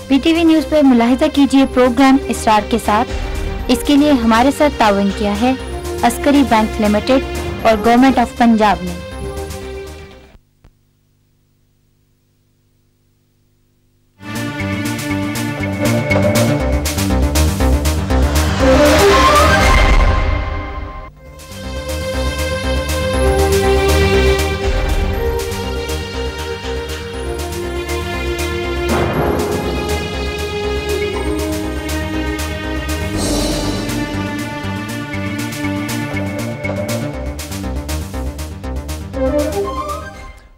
PTV news पर मुलाहिजा कीजिए programme इसरार के साथ। इसके लिए हमारे साथ ताउन किया है अस्करी बैंक लिमिटेड और गवर्नमेंट ऑफ पंजाब ने।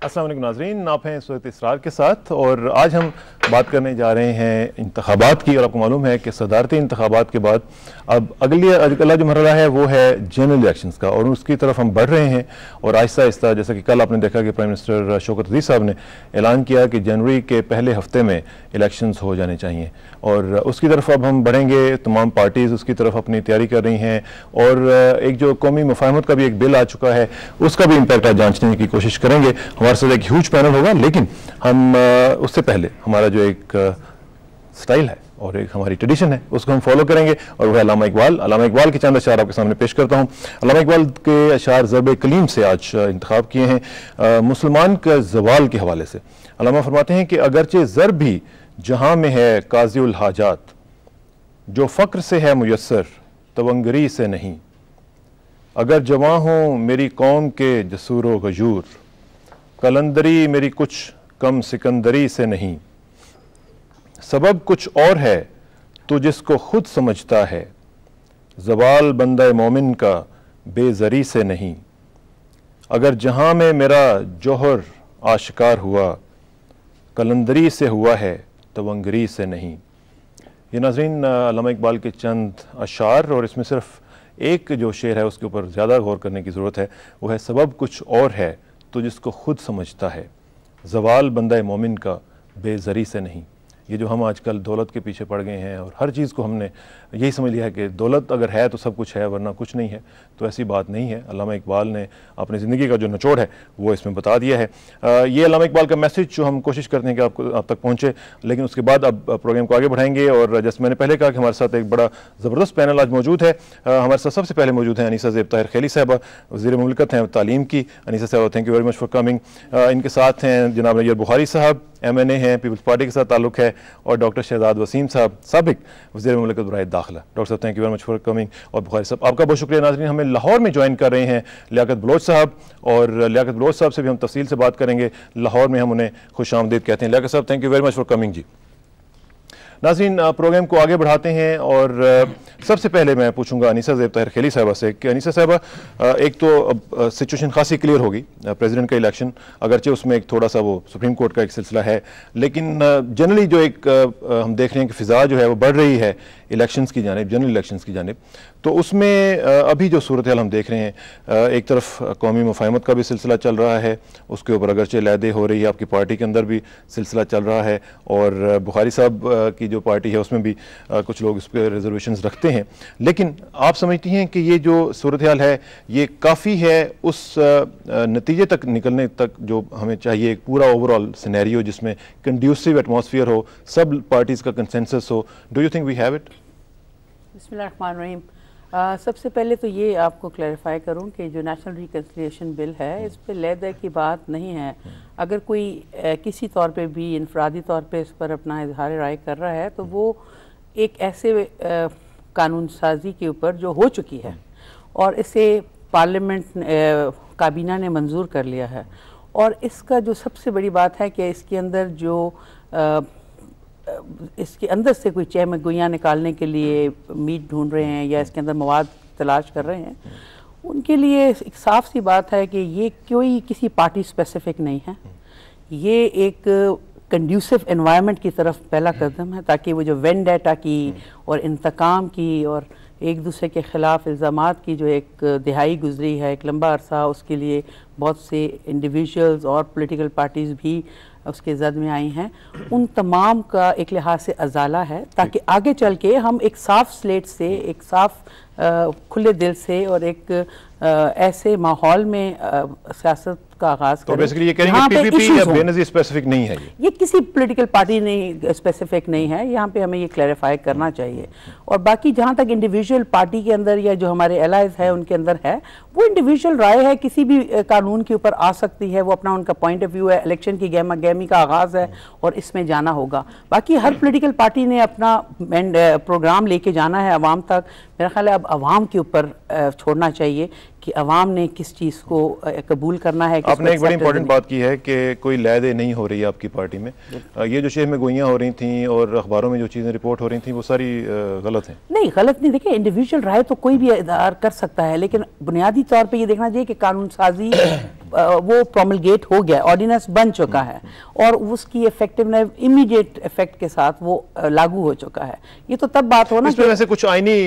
अस्सलाम वालेकुम नाज़रीन, आप हैं इस वक्त इसरार के साथ और आज हम बात करने जा रहे हैं इंतखाबात की। और आपको मालूम है कि सदारती इंतखाबात के बाद अब अगला जो मरहला है वो है जनरल इलेक्शंस का, और उसकी तरफ हम बढ़ रहे हैं। और आहिस्ता आहिस्ता जैसा कि कल आपने देखा कि प्राइम मिनिस्टर शौकत अजीज साहब ने ऐलान किया कि जनवरी के पहले हफ्ते में इलेक्शंस हो जाने चाहिए, और उसकी तरफ अब हम बढ़ेंगे। तमाम पार्टीज़ उसकी तरफ अपनी तैयारी कर रही हैं, और एक जो कौमी मुफाहमत का भी एक बिल आ चुका है उसका भी इम्पैक्ट आज जांचने की कोशिश करेंगे। हमारे साथ एक ह्यूज पैनल होगा, लेकिन हम उससे पहले हमारा जो एक स्टाइल है और एक हमारी ट्रेडिशन है उसको हम फॉलो करेंगे, और वह अल्लामा इकबाल। अल्लामा इकबाल के चंद अशार आपके सामने पेश करता हूँ। अल्लामा इकबाल के अशार ज़रब कलीम से आज इंतखाब किए हैं मुसलमान के ज़वाल के हवाले से। अल्लामा फरमाते हैं कि अगरचे ज़र भी जहाँ में है काज़िउल हाजात, जो फ़क्र से है मुयस्सर तवंगरी से नहीं। अगर जवां हूँ मेरी कौम के जसूर व गजूर, कलंदरी मेरी कुछ कम सिकंदरी से नहीं। सबब कुछ और है तो जिसको खुद समझता है, ज़वाल बंदा मोमिन का बेज़री से नहीं। अगर जहाँ में मेरा जौहर आशिकार हुआ, कलंदरी से हुआ है तवंगरी से नहीं। ये नाज़रीन अल्लामा इकबाल के चंद अशार, और इसमें सिर्फ एक जो शेर है उसके ऊपर ज़्यादा गौर करने की ज़रूरत है। वो है सबब कुछ और है तो जिसको खुद समझता है, ज़वाल बंदा मोमिन का बेज़री से नहीं। ये जो हम आजकल दौलत के पीछे पड़ गए हैं और हर चीज़ को हमने यही समझ लिया है कि दौलत अगर है तो सब कुछ है वरना कुछ नहीं है, तो ऐसी बात नहीं है। अल्लामा इकबाल ने अपनी ज़िंदगी का जो निचोड़ है वो इसमें बता दिया है। ये अल्लामा इकबाल का मैसेज जो हम कोशिश करते हैं कि आप तक पहुँचे, लेकिन उसके बाद अब प्रोग्राम को आगे बढ़ाएंगे। और जैसे मैंने पहले कहा कि हमारे साथ एक बड़ा ज़बरदस्त पैनल आज मौजूद है। हमारे साथ सबसे पहले मौजूद हैं अनीसा ज़ेब ताहिर खैली साहबा, वज़ीर मुमलिकत हैं तालीम की। अनीसा साहबा, thank you very much for coming. इनके साथ हैं जनाब नैयर बुखारी साहब, MNA हैं, पीपल्स पार्टी के साथ ताल्लुक़ है, और डॉक्टर शहजाद वसीम साहब, साबिक वज़ीर मुमलिकत बराए दाखिला। डॉक्टर साहब, thank you very much for coming. और बुखारी साहब, आपका बहुत शुक्रिया। नाज़रीन, हमें लाहौर में ज्वाइन कर रहे हैं लियाकत बलोच साहब, और लियाकत बलोच साहब से भी हम तफसील से बात करेंगे। लाहौर में हम उन्हें खुशामदीद कहते हैं। लियाकत साहब, thank you very much for coming जी। नाज़रीन, प्रोग्राम को आगे बढ़ाते हैं, और सबसे पहले मैं पूछूंगा अनीसा ज़ेब ताहिर खैली साहबा से कि अनीसा साहबा, एक तो सिचुएशन खासी क्लियर होगी, प्रेसिडेंट का इलेक्शन, अगरचे उसमें एक थोड़ा सा वो सुप्रीम कोर्ट का एक सिलसिला है, लेकिन जनरली जो एक हम देख रहे हैं कि फ़िज़ा जो है वो बढ़ रही है इलेक्शंस की जानिब, जनरल इलेक्शंस की जानिब। तो उसमें अभी जो सूरत हाल हम देख रहे हैं, एक तरफ कौमी मुफाहमत का भी सिलसिला चल रहा है, उसके ऊपर अगरचे लहदे हो रही है, आपकी पार्टी के अंदर भी सिलसिला चल रहा है, और बुखारी साहब की जो पार्टी है उसमें भी कुछ लोग इस पर रिजर्वेशंस रखते हैं। लेकिन आप समझती हैं कि ये जो सूरत हाल है ये काफ़ी है उस नतीजे तक निकलने तक जो हमें चाहिए, एक पूरा ओवरऑल सिनेरियो जिसमें कंड्यूसिव एटमॉस्फेयर हो, सब पार्टीज़ का कंसेंसस हो? Do you think we have it? बिस्मिल्लाहिर्रहमानिर्रहीम। सबसे पहले तो ये आपको क्लैरिफाई करूं कि जो नेशनल रिकन्सिलिएशन बिल है इस पर लहदे की बात नहीं है। अगर कोई किसी तौर पे भी इनफरादी तौर पे इस पर अपना इजहार राय कर रहा है तो वो एक ऐसे कानून साजी के ऊपर जो हो चुकी है, और इसे पार्लियामेंट काबीना ने मंजूर कर लिया है। और इसका जो सबसे बड़ी बात है कि इसके अंदर जो इसके अंदर से कोई चह में गुइयाँ निकालने के लिए मीट ढूंढ रहे हैं या इसके अंदर मवाद तलाश कर रहे हैं, उनके लिए एक साफ सी बात है कि ये कोई किसी पार्टी स्पेसिफिक नहीं है। ये एक कंड्यूसिव एनवायरनमेंट की तरफ पहला कदम है, ताकि वो जो वेंडेटा की और इंतकाम की और एक दूसरे के ख़िलाफ़ इल्ज़ामात की जो एक दिहाई गुजरी है एक लंबा अरसा, उसके लिए बहुत से इंडिविजुअल्स और पॉलिटिकल पार्टीज़ भी उसके जद में आई हैं, उन तमाम का एक लिहाज से अजाला है, ताकि आगे चल के हम एक साफ़ स्लेट से एक साफ़ खुले दिल से और एक ऐसे माहौल में सियासत का आगाज तो बेसिकली ये करेंगे पीपीपी या बेनज़ीर स्पेसिफिक नहीं है, ये किसी पॉलिटिकल पार्टी नहीं स्पेसिफिक नहीं है, यहाँ पे हमें ये क्लैरिफाई करना चाहिए। और बाकी जहाँ तक इंडिविजुअल पार्टी के अंदर या जो हमारे एलाइज है उनके अंदर है, वो इंडिविजुअल राय है, किसी भी कानून के ऊपर आ सकती है, वो अपना उनका पॉइंट ऑफ व्यू है, इलेक्शन की गेमी का आगाज है और इसमें जाना होगा। बाकी हर पॉलिटिकल पार्टी ने अपना प्रोग्राम लेके जाना है अवाम तक। मेरा ख्याल है अब अवाम के ऊपर छोड़ना चाहिए कि अवाम ने किस चीज़ को कबूल करना है। आपने एक बड़ी इंपॉर्टेंट बात की है कि कोई लैदे नहीं हो रही है आपकी पार्टी में। ये जो शहर में गोइयाँ हो रही थी और अखबारों में जो चीज़ें रिपोर्ट हो रही थी वो सारी गलत हैं। नहीं, गलत नहीं। देखिए, इंडिविजुअल राय तो कोई भी इदार कर सकता है, लेकिन बुनियादी तौर पे ये देखना चाहिए कि कानून साजी वो प्रोमलगेट हो गया, ऑर्डिनेंस बन चुका है और उसकी इफेक्टिवनेस इमीडिएट इफेक्ट के साथ वो लागू हो चुका है। ये तो तब बात हो ना कि वैसे कुछ आईनी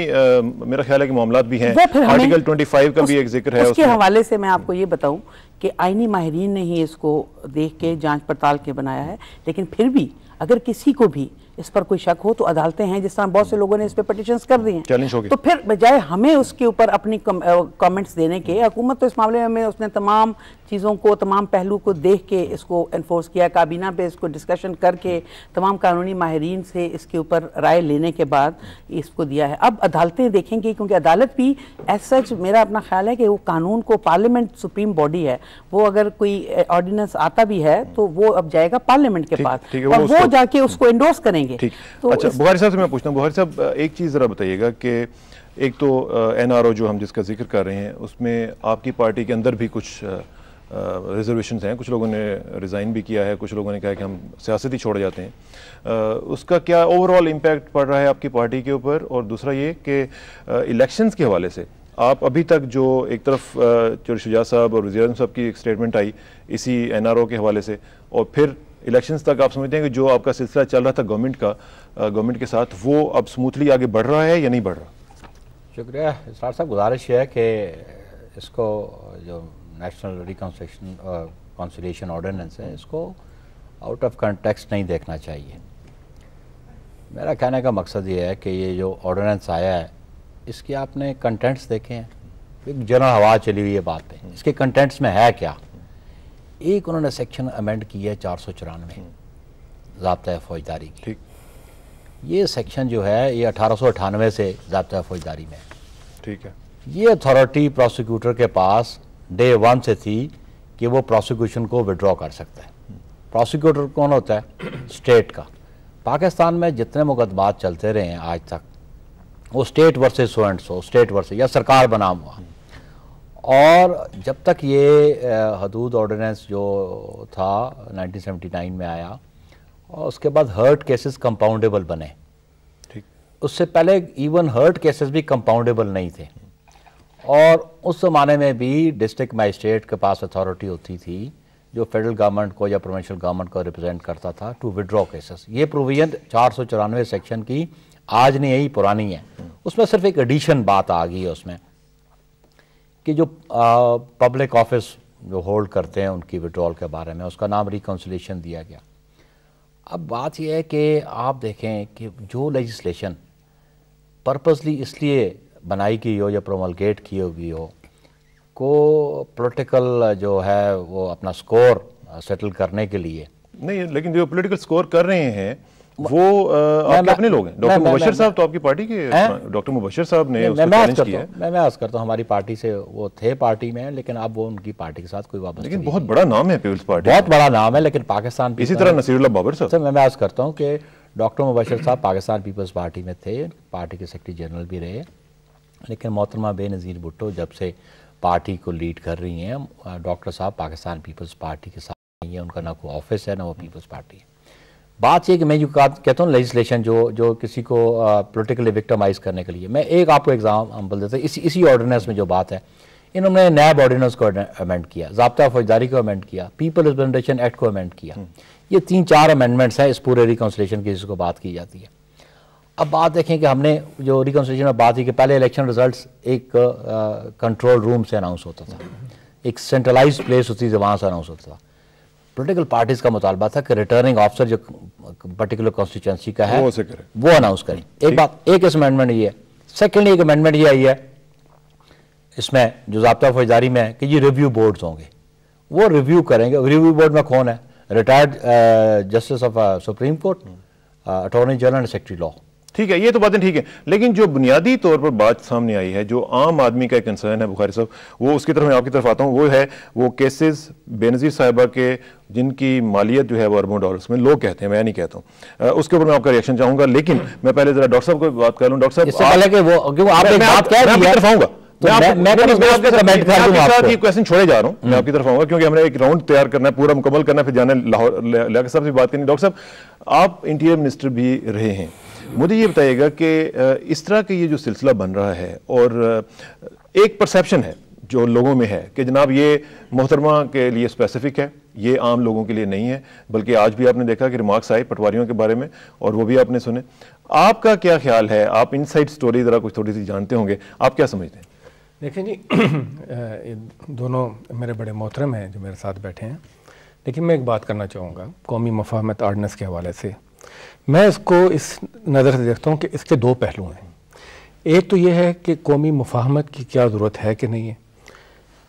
मेरा ख्याल है कि मामलात भी हैं, आर्टिकल 25 का भी एक जिक्र है। उसके हवाले से मैं आपको ये बताऊं कि आईनी माहिरीन ने ही इसको देख के जांच पड़ताल के बनाया है, लेकिन फिर भी अगर किसी को भी इस पर कोई शक हो तो अदालतें हैं, जिस तरह बहुत से लोगों ने इस पे पिटीशंस कर दी हैं, तो फिर बजाय हमें उसके ऊपर अपनी कमेंट्स देने के, हुकूमत तो इस मामले में उसने तमाम चीज़ों को, तमाम पहलू को देख के इसको एनफोर्स किया, काबीना पे इसको डिस्कशन करके तमाम कानूनी माहिरीन से इसके ऊपर राय लेने के बाद इसको दिया है। अब अदालतें देखेंगी, क्योंकि अदालत भी एज सच मेरा अपना ख्याल है कि वो कानून को, पार्लियामेंट सुप्रीम बॉडी है, वो अगर कोई ऑर्डिनेंस आता भी है तो वो अब जाएगा पार्लियामेंट के पास और वो जाके उसको एंडोर्स करेंगे। तो अच्छा, बुखारी साहब से मैं पूछता हूँ, बुखारी साहब एक चीज़ ज़रा बताइएगा कि एक तो NRO जो हम जिसका जिक्र कर रहे हैं उसमें आपकी पार्टी के अंदर भी कुछ रिजर्वेशंस हैं, कुछ लोगों ने रिज़ाइन भी किया है, कुछ लोगों ने कहा कि हम सियासत ही छोड़ जाते हैं। उसका क्या ओवरऑल इम्पैक्ट पड़ रहा है आपकी पार्टी के ऊपर? और दूसरा ये कि इलेक्शंस के हवाले से आप अभी तक जो एक तरफ चौधरी शुजात साहब और वज़ीर आज़म साहब की एक स्टेटमेंट आई इसी NRO के हवाले से, और फिर इलेक्शंस तक आप समझते हैं कि जो आपका सिलसिला चल रहा था गवर्नमेंट के साथ, वो अब स्मूथली आगे बढ़ रहा है या नहीं बढ़ रहा? शुक्रिया इसरार साहब। गुजारिश है कि इसको जो नेशनल रिकॉन्सिलिएशन ऑर्डिनेंस है इसको आउट ऑफ कंटेक्स्ट नहीं देखना चाहिए। मेरा कहने का मकसद ये है कि ये जो ऑर्डिनेंस आया है इसके आपने कंटेंट्स देखे हैं, एक जनरल हवा चली हुई है बात पे, इसके कंटेंट्स में है क्या? एक उन्होंने सेक्शन अमेंड की है 494 ज़ाब्ता फौजदारी की। ठीक, ये सेक्शन जो है ये 1898 से ज़ाब्ता फौजदारी में। ठीक है। ये अथॉरिटी प्रोसिक्यूटर के पास डे 1 से थी कि वो प्रोसिक्यूशन को विड्रॉ कर सकता है। प्रोसिक्यूटर कौन होता है? स्टेट का। पाकिस्तान में जितने मुकदमात चलते रहे हैं आज तक वो state versus so and so, state versus या सरकार बनाम हुआ। और जब तक ये हदूद ऑर्डिनेंस जो था 1979 में आया और उसके बाद हर्ट केसेस कंपाउंडेबल बने, ठीक, उससे पहले इवन हर्ट केसेस भी कंपाउंडेबल नहीं थे। और उस ज़माने में भी डिस्ट्रिक्ट मजिस्ट्रेट के पास अथॉरिटी होती थी जो फेडरल गवर्नमेंट को या प्रोविंशियल गवर्नमेंट को रिप्रेजेंट करता था टू विड्रॉ केसेस। ये प्रोविजन 494 सेक्शन की आज नहीं यही पुरानी है। उसमें सिर्फ एक एडिशन बात आ गई है उसमें कि जो पब्लिक ऑफिस जो होल्ड करते हैं उनकी विड्रॉल के बारे में, उसका नाम रिकॉन्सिलिएशन दिया गया। अब बात यह है कि आप देखें कि जो लेजिस्लेशन पर्पसली इसलिए बनाई गई हो या प्रोमलगेट की हुई हो को पॉलिटिकल जो है वो अपना स्कोर सेटल करने के लिए नहीं, लेकिन जो पॉलिटिकल स्कोर कर रहे हैं वो आपके अपने लोग हैं। डॉक्टर मुबशर साहब तो आपकी पार्टी के, डॉक्टर मुबशर साहब ने उसको चैलेंज किया है। मैं अर्ज करता हूँ हमारी पार्टी से वो थे पार्टी में, लेकिन अब वो उनकी पार्टी के साथ कोई वापस, लेकिन बहुत बड़ा नाम है पीपल्स पार्टी, बहुत बड़ा नाम है, लेकिन पाकिस्तान इसी तरह नसीरुल्लाह बाबर साहब। मैं अर्ज करता हूँ कि डॉक्टर मुबशर साहब पाकिस्तान पीपल्स पार्टी में थे, पार्टी के सेक्रेटरी जनरल भी रहे, लेकिन मोहतरमा बेनज़ीर भुट्टो जब से पार्टी को लीड कर रही हैं, डॉक्टर साहब पाकिस्तान पीपल्स पार्टी के साथ नहीं है, उनका ना कोई ऑफिस है ना वो पीपल्स पार्टी है। बात ये कि मैं जो कहता हूँ लेजिस्लेशन जो किसी को पॉलिटिकली विक्टिमाइज करने के लिए, मैं एक आपको एग्जाम्पल देता हूँ। इसी ऑर्डिनेंस में जो बात है, इन्होंने नैब ऑर्डिनेंस को अमेंड किया, ज़ाब्ता फौजदारी को अमेंड किया, पीपल रिप्रेजेंटेशन एक्ट को अमेंड किया। ये 3-4 अमेंडमेंट्स हैं इस पूरे रिकॉन्सिलिएशन की जिसको बात की जाती है। अब बात देखें कि हमने जो रिकॉन्सिलिएशन में बात की कि पहले इलेक्शन रिजल्ट्स एक कंट्रोल रूम से अनाउंस होता था, एक सेंट्रलाइज प्लेस होती थी, वहाँ से अनाउंस होता था। पॉलिटिकल पार्टीज का मुतालबा था कि रिटर्निंग ऑफिसर जो पर्टिकुलर कॉन्स्टिट्यूंसी का है वो अनाउंस करें। एक बात, एक अमेंडमेंट ये है। सेकेंडली एक अमेंडमेंट ये आई है इसमें जो ज़ाब्ता फौजदारी में है कि ये रिव्यू बोर्ड्स होंगे, वो रिव्यू करेंगे। रिव्यू बोर्ड में कौन है? Retired justice of supreme court, attorney general and secretary law. ठीक है, ये तो बातें ठीक है, लेकिन जो बुनियादी तौर पर बात सामने आई है, जो आम आदमी का कंसर्न है बुखारी साहब, वो उसकी तरफ मैं आपकी तरफ आता हूँ, वो है वो केसेस बेनज़ीर साहिबा के जिनकी मालियत जो है वो अरबों डॉलर्स में लोग कहते हैं, मैं नहीं कहता हूँ। उसके ऊपर मैं आपका रिएक्शन चाहूंगा, लेकिन मैं पहले जरा डॉक्टर साहब को बात कर लूँ। डॉक्टर साहब क्वेश्चन छोड़े जा रहा हूँ, मैं आपकी तरफ आऊंगा क्योंकि हमने एक राउंड तैयार करना है, पूरा मुकम्मल करना है, फिर जाने लाहौर लियाकत साहब से बात करनी। डॉक्टर साहब, आप इंटीरियर मिनिस्टर भी रहे हैं, मुझे ये बताइएगा कि इस तरह का ये जो सिलसिला बन रहा है और एक परसेप्शन है जो लोगों में है कि जनाब ये मोहतरमा के लिए स्पेसिफिक है, ये आम लोगों के लिए नहीं है, बल्कि आज भी आपने देखा कि रिमार्क्स आए पटवारियों के बारे में और वो भी आपने सुने। आपका क्या ख्याल है? आप इनसाइड स्टोरी ज़रा कुछ थोड़ी सी जानते होंगे, आप क्या समझते हैं? देखें जी, दोनों मेरे बड़े मोहतरम हैं जो मेरे साथ बैठे हैं, लेकिन मैं एक बात करना चाहूँगा कौमी मफाहमत आर्डनेंस के हवाले से। मैं इसको इस नज़र से देखता हूँ कि इसके दो पहलू हैं। एक तो ये है कि कौमी मुफाहमत की क्या ज़रूरत है कि नहीं है।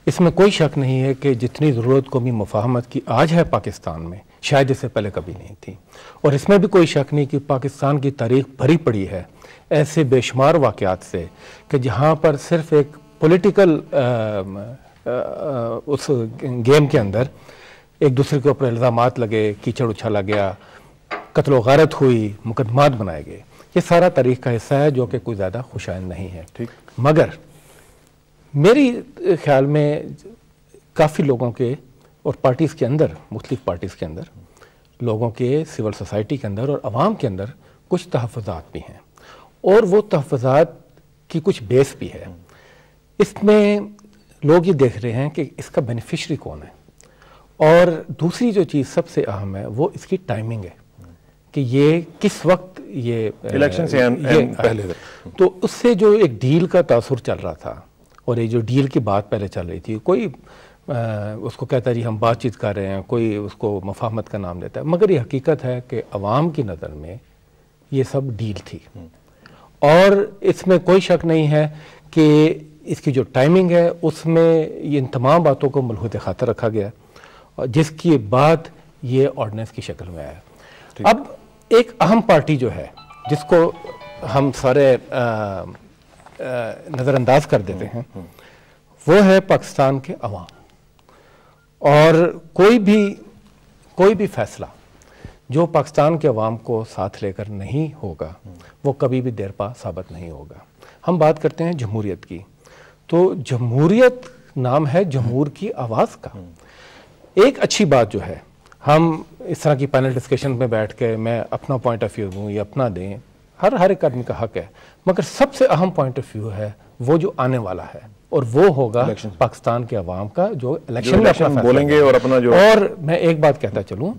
इसमें कोई शक नहीं है कि जितनी ज़रूरत कौमी मुफाहमत की आज है पाकिस्तान में, शायद इससे पहले कभी नहीं थी। और इसमें भी कोई शक नहीं कि पाकिस्तान की तारीख भरी पड़ी है ऐसे बेशुमार वाक़यात से कि जहाँ पर सिर्फ़ एक पॉलिटिकल उस गेम के अंदर एक दूसरे के ऊपर इल्ज़ामात लगे, कीचड़ उछाला गया, कत्ल गारत हुई, मुकदमात बनाए गए। ये सारा तारीख का हिस्सा है जो कि कोई ज़्यादा खुशाइंद नहीं है। ठीक, मगर मेरी ख्याल में काफ़ी लोगों के और पार्टीज़ के अंदर, मुख्तलिफ पार्टीज़ के अंदर, लोगों के सिविल सोसाइटी के अंदर और अवाम के अंदर कुछ तहफ़्फ़ुज़ात भी हैं और वो तहफ़्फ़ुज़ात की कुछ बेस भी है। इसमें लोग ये देख रहे हैं कि इसका बेनिफिशरी कौन है। और दूसरी जो चीज़ सबसे अहम है वो इसकी टाइमिंग है कि ये किस वक्त ये इलेक्शन से पहले, तो उससे जो एक डील का तासुर चल रहा था और ये जो डील की बात पहले चल रही थी, कोई उसको कहता है जी हम बातचीत कर रहे हैं, कोई उसको मफाहमत का नाम देता है, मगर ये हकीकत है कि अवाम की नज़र में ये सब डील थी। और इसमें कोई शक नहीं है कि इसकी जो टाइमिंग है उसमें इन तमाम बातों को मलहूद खातर रखा गया और जिसकी बाद ये ऑर्डिनेंस की शक्ल में आया। अब एक अहम पार्टी जो है जिसको हम सारे नज़रअंदाज कर देते हैं वो है पाकिस्तान के अवाम। और कोई भी फैसला जो पाकिस्तान के अवाम को साथ लेकर नहीं होगा वो कभी भी देरपा साबित नहीं होगा। हम बात करते हैं जमहूरियत की, तो जमहूरियत नाम है जमहूर की आवाज़ का। एक अच्छी बात जो है, हम इस तरह की पैनल डिस्कशन में बैठ के मैं अपना पॉइंट ऑफ व्यू दूँ या अपना दें, हर एक आदमी का हक है, मगर सबसे अहम पॉइंट ऑफ व्यू है वो जो आने वाला है और वो होगा पाकिस्तान के अवाम का जो इलेक्शन में अपना बोलेंगे और अपना जो। और मैं एक बात कहता चलूँ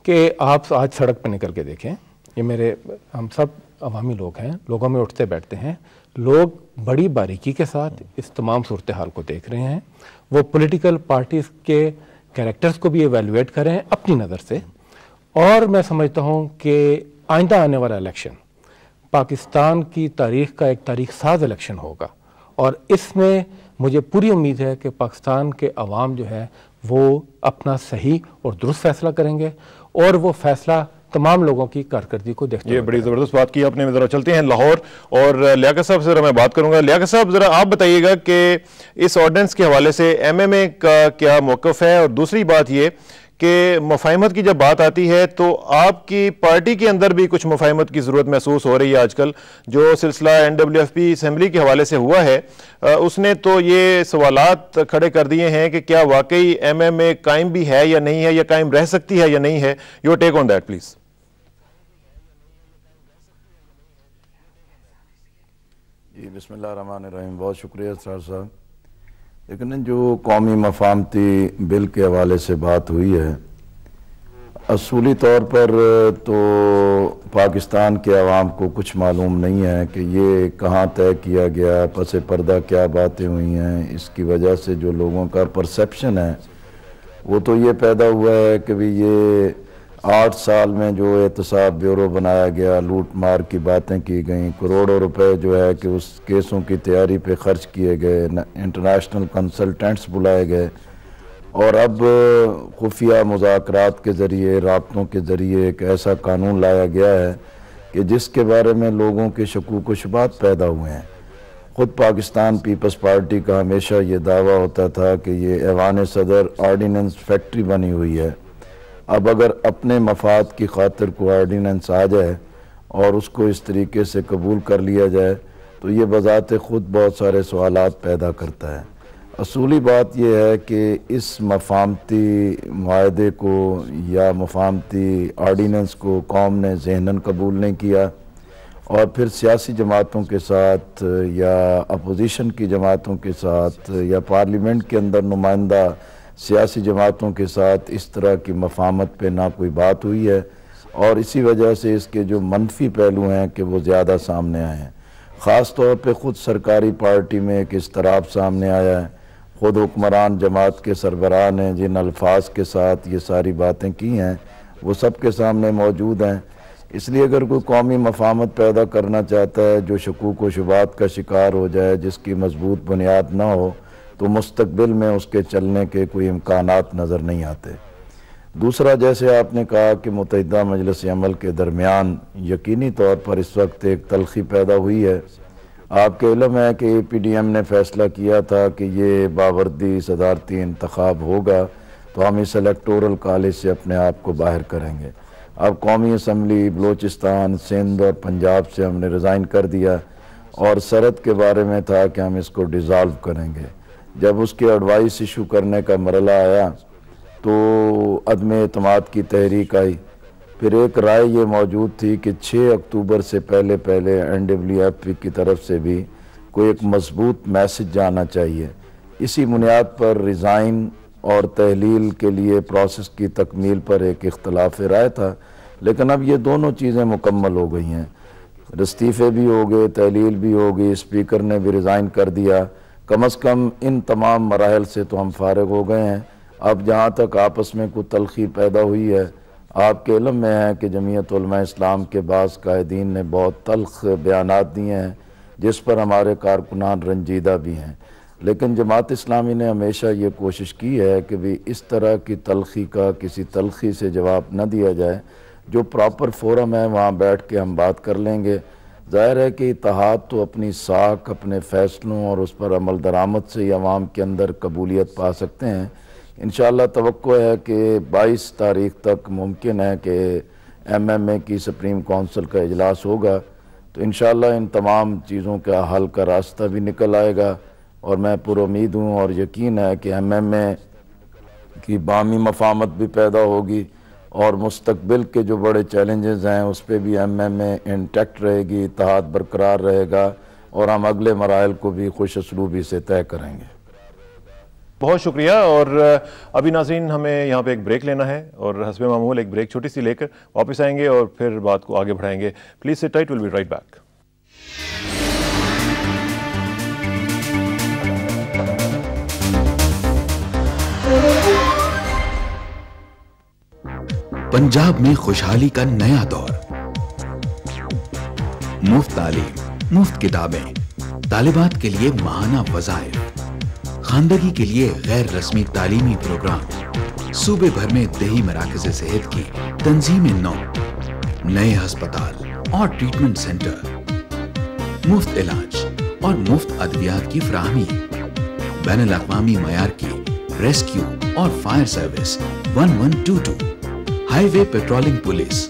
कि आप आज सड़क पर निकल के देखें, ये हम सब अवामी लोग हैं, लोगों में उठते बैठते हैं, लोग बड़ी बारीकी के साथ इस तमाम सूरत हाल को देख रहे हैं। वो पॉलिटिकल पार्टीज़ के कैरेक्टर्स को भी एवेलुएट कर रहे हैं अपनी नज़र से। और मैं समझता हूँ कि आइंदा आने वाला इलेक्शन पाकिस्तान की तारीख़ का एक तारीख़ साज इलेक्शन होगा और इसमें मुझे पूरी उम्मीद है कि पाकिस्तान के अवाम जो है वो अपना सही और दुरुस्त फैसला करेंगे और वो फैसला तमाम लोगों की कारकर्दगी को देखते हैं। ये बड़ी ज़बरदस्त बात की आपने। ज़रा चलते हैं लाहौर और लियाकत साहब से ज़रा मैं बात करूंगा। लियाकत साहब, ज़रा आप बताइएगा कि इस ऑर्डिनेंस के हवाले से एमएमए का क्या मौक़िफ़ है, और दूसरी बात ये कि मुफाहमत की जब बात आती है तो आपकी पार्टी के अंदर भी कुछ मुफाहमत की ज़रूरत महसूस हो रही है आजकल। जो सिलसिला NWFP असम्बली के हवाले से हुआ है उसने तो ये सवालात खड़े कर दिए हैं कि क्या वाकई एमएमए कायम भी है या नहीं है, या कायम रह सकती है या नहीं है। Your take on that please. जी बिस्मिल्लाहिर्रहमानिर्रहीम, बहुत शुक्रिया सर साहब। लेकिन जो कौमी मफाहमती बिल के हवाले से बात हुई है, असूली तौर पर तो पाकिस्तान के अवाम को कुछ मालूम नहीं है कि ये कहाँ तय किया गया, पस पर्दा क्या बातें हुई हैं। इसकी वजह से जो लोगों का परसेप्शन है वो तो ये पैदा हुआ है कि भी ये 8 साल में जो एहतसाब ब्यूरो बनाया गया, लूट मार की बातें की गई, करोड़ों रुपए जो है कि उस केसों की तैयारी पे खर्च किए गए, इंटरनेशनल कंसल्टेंट्स बुलाए गए, और अब खुफिया मुज़ाकरात के ज़रिए, राब्तों के ज़रिए एक ऐसा कानून लाया गया है कि जिसके बारे में लोगों के शकूक व शुबात पैदा हुए हैं। ख़ुद पाकिस्तान पीपल्स पार्टी का हमेशा ये दावा होता था कि ये ऐवान सदर आर्डीनेंस फैक्ट्री बनी हुई है। अब अगर अपने मफाद की खातिर को आर्डीनेंस आ जाए और उसको इस तरीके से कबूल कर लिया जाए तो ये बज़ाते ख़ुद बहुत सारे सवालात पैदा करता है। असूली बात यह है कि इस मफाहमती मुआहदे को या मफाहमती आर्डीनेंस को कौम ने ज़हनन कबूल नहीं किया, और फिर सियासी जमातों के साथ या अपोजिशन की जमातों के साथ या पार्लियामेंट के अंदर नुमाइंदा सियासी जमातों के साथ इस तरह की मफाहमत पे ना कोई बात हुई है, और इसी वजह से इसके जो मनफी पहलू हैं कि वो ज़्यादा सामने आए हैं। ख़ास तौर पे ख़ुद सरकारी पार्टी में एक इस्तराब सामने आया है। ख़ुद हुक्मरान जमात के सरबराह ने जिन अल्फाज के साथ ये सारी बातें की हैं वो सब के सामने मौजूद हैं। इसलिए अगर कोई कौमी मफाहमत पैदा करना चाहता है जो शकूक व शुबात का शिकार हो जाए, जिसकी मजबूत बुनियाद ना हो, तो मुस्तकबिल में उसके चलने के कोई इम्कानात नज़र नहीं आते। दूसरा, जैसे आपने कहा कि मुत्तहिदा मजलिस अमल के दरमियान यकीनी तौर पर इस वक्त एक तलखी पैदा हुई है। आपके इल्म है कि APDM ने फ़ैसला किया था कि ये बावर्दी सदारती इंतखाब होगा तो हम इस इलेक्टोरल कॉलेज से अपने आप को बाहर करेंगे। अब कौमी असम्बली बलोचिस्तान, सिंध और पंजाब से हमने रिज़ाइन कर दिया, और सरहद के बारे में था कि हम इसको डिज़ाल्व करेंगे। जब उसकी एडवाइस इशू करने का मरला आया तो अदम एतमाद की तहरीक आई। फिर एक राय ये मौजूद थी कि 6 अक्टूबर से पहले NWFP की तरफ से भी कोई एक मजबूत मैसेज जाना चाहिए। इसी बुनियाद पर रिज़ाइन और तहलील के लिए प्रोसेस की तकमील पर एक इख्तलाफ राय था, लेकिन अब ये दोनों चीज़ें मुकम्मल हो गई हैं। इस्तीफ़े भी हो गए, तहलील भी हो गई, स्पीकर ने भी रिज़ाइन कर दिया। कम अज़ कम इन तमाम मराहल से तो हम फारिग हो गए हैं। अब जहाँ तक आपस में कोई तलखी पैदा हुई है, आपके इल्म में है कि जमीयत उलमा इस्लाम के बाज़ कायदीन ने बहुत तल्ख बयानात दिए हैं जिस पर हमारे कारकुनान रंजीदा भी हैं, लेकिन जमात इस्लामी ने हमेशा ये कोशिश की है कि भी इस तरह की तलखी का किसी तलखी से जवाब न दिया जाए। जो प्रॉपर फोरम है वहाँ बैठ के हम बात कर लेंगे। ज़ाहिर है कि इत्तेहाद तो अपनी साख, अपने फ़ैसलों और उस पर अमल दरामद से ही अवाम के अंदर कबूलियत पा सकते हैं। इंशाअल्लाह तवक्को है कि 22 तारीख तक मुमकिन है कि MMA की सुप्रीम काउंसिल का इजलास होगा, तो इंशाअल्लाह इन तमाम चीज़ों का हल का रास्ता भी निकल आएगा, और मैं पुरुमीद हूँ और यकीन है कि MMA की बामी मफाहमत भी पैदा होगी, और मुस्तकबिल के जो बड़े चैलेंजेस हैं उस पर भी MMA इंटैक्ट रहेगी, इत्तेहाद बरकरार रहेगा, और हम अगले मराहल को भी खुश असलूबी से तय करेंगे। बहुत शुक्रिया। और अभी नाज़रीन हमें यहाँ पे एक ब्रेक लेना है, और हस्बे मामूल एक ब्रेक छोटी सी लेकर वापस आएंगे और फिर बात को आगे बढ़ाएंगे। Please sit tight, will be right back. Punjab में खुशहाली का नया दौर, मुफ्त तालीम, मुफ्त किताबें, तालिबात के लिए माहाना वज़ाइफ, खानदगी के लिए गैर रस्मी तालीमी प्रोग्राम, सूबे भर में देही मराकज़ सेहत की तंजीमें नौ, नए अस्पताल और ट्रीटमेंट सेंटर, मुफ्त इलाज और मुफ्त अद्वियात की फराहमी, बैनुल अक़वामी मयार की रेस्क्यू और fire service 1122, highway patrolling police,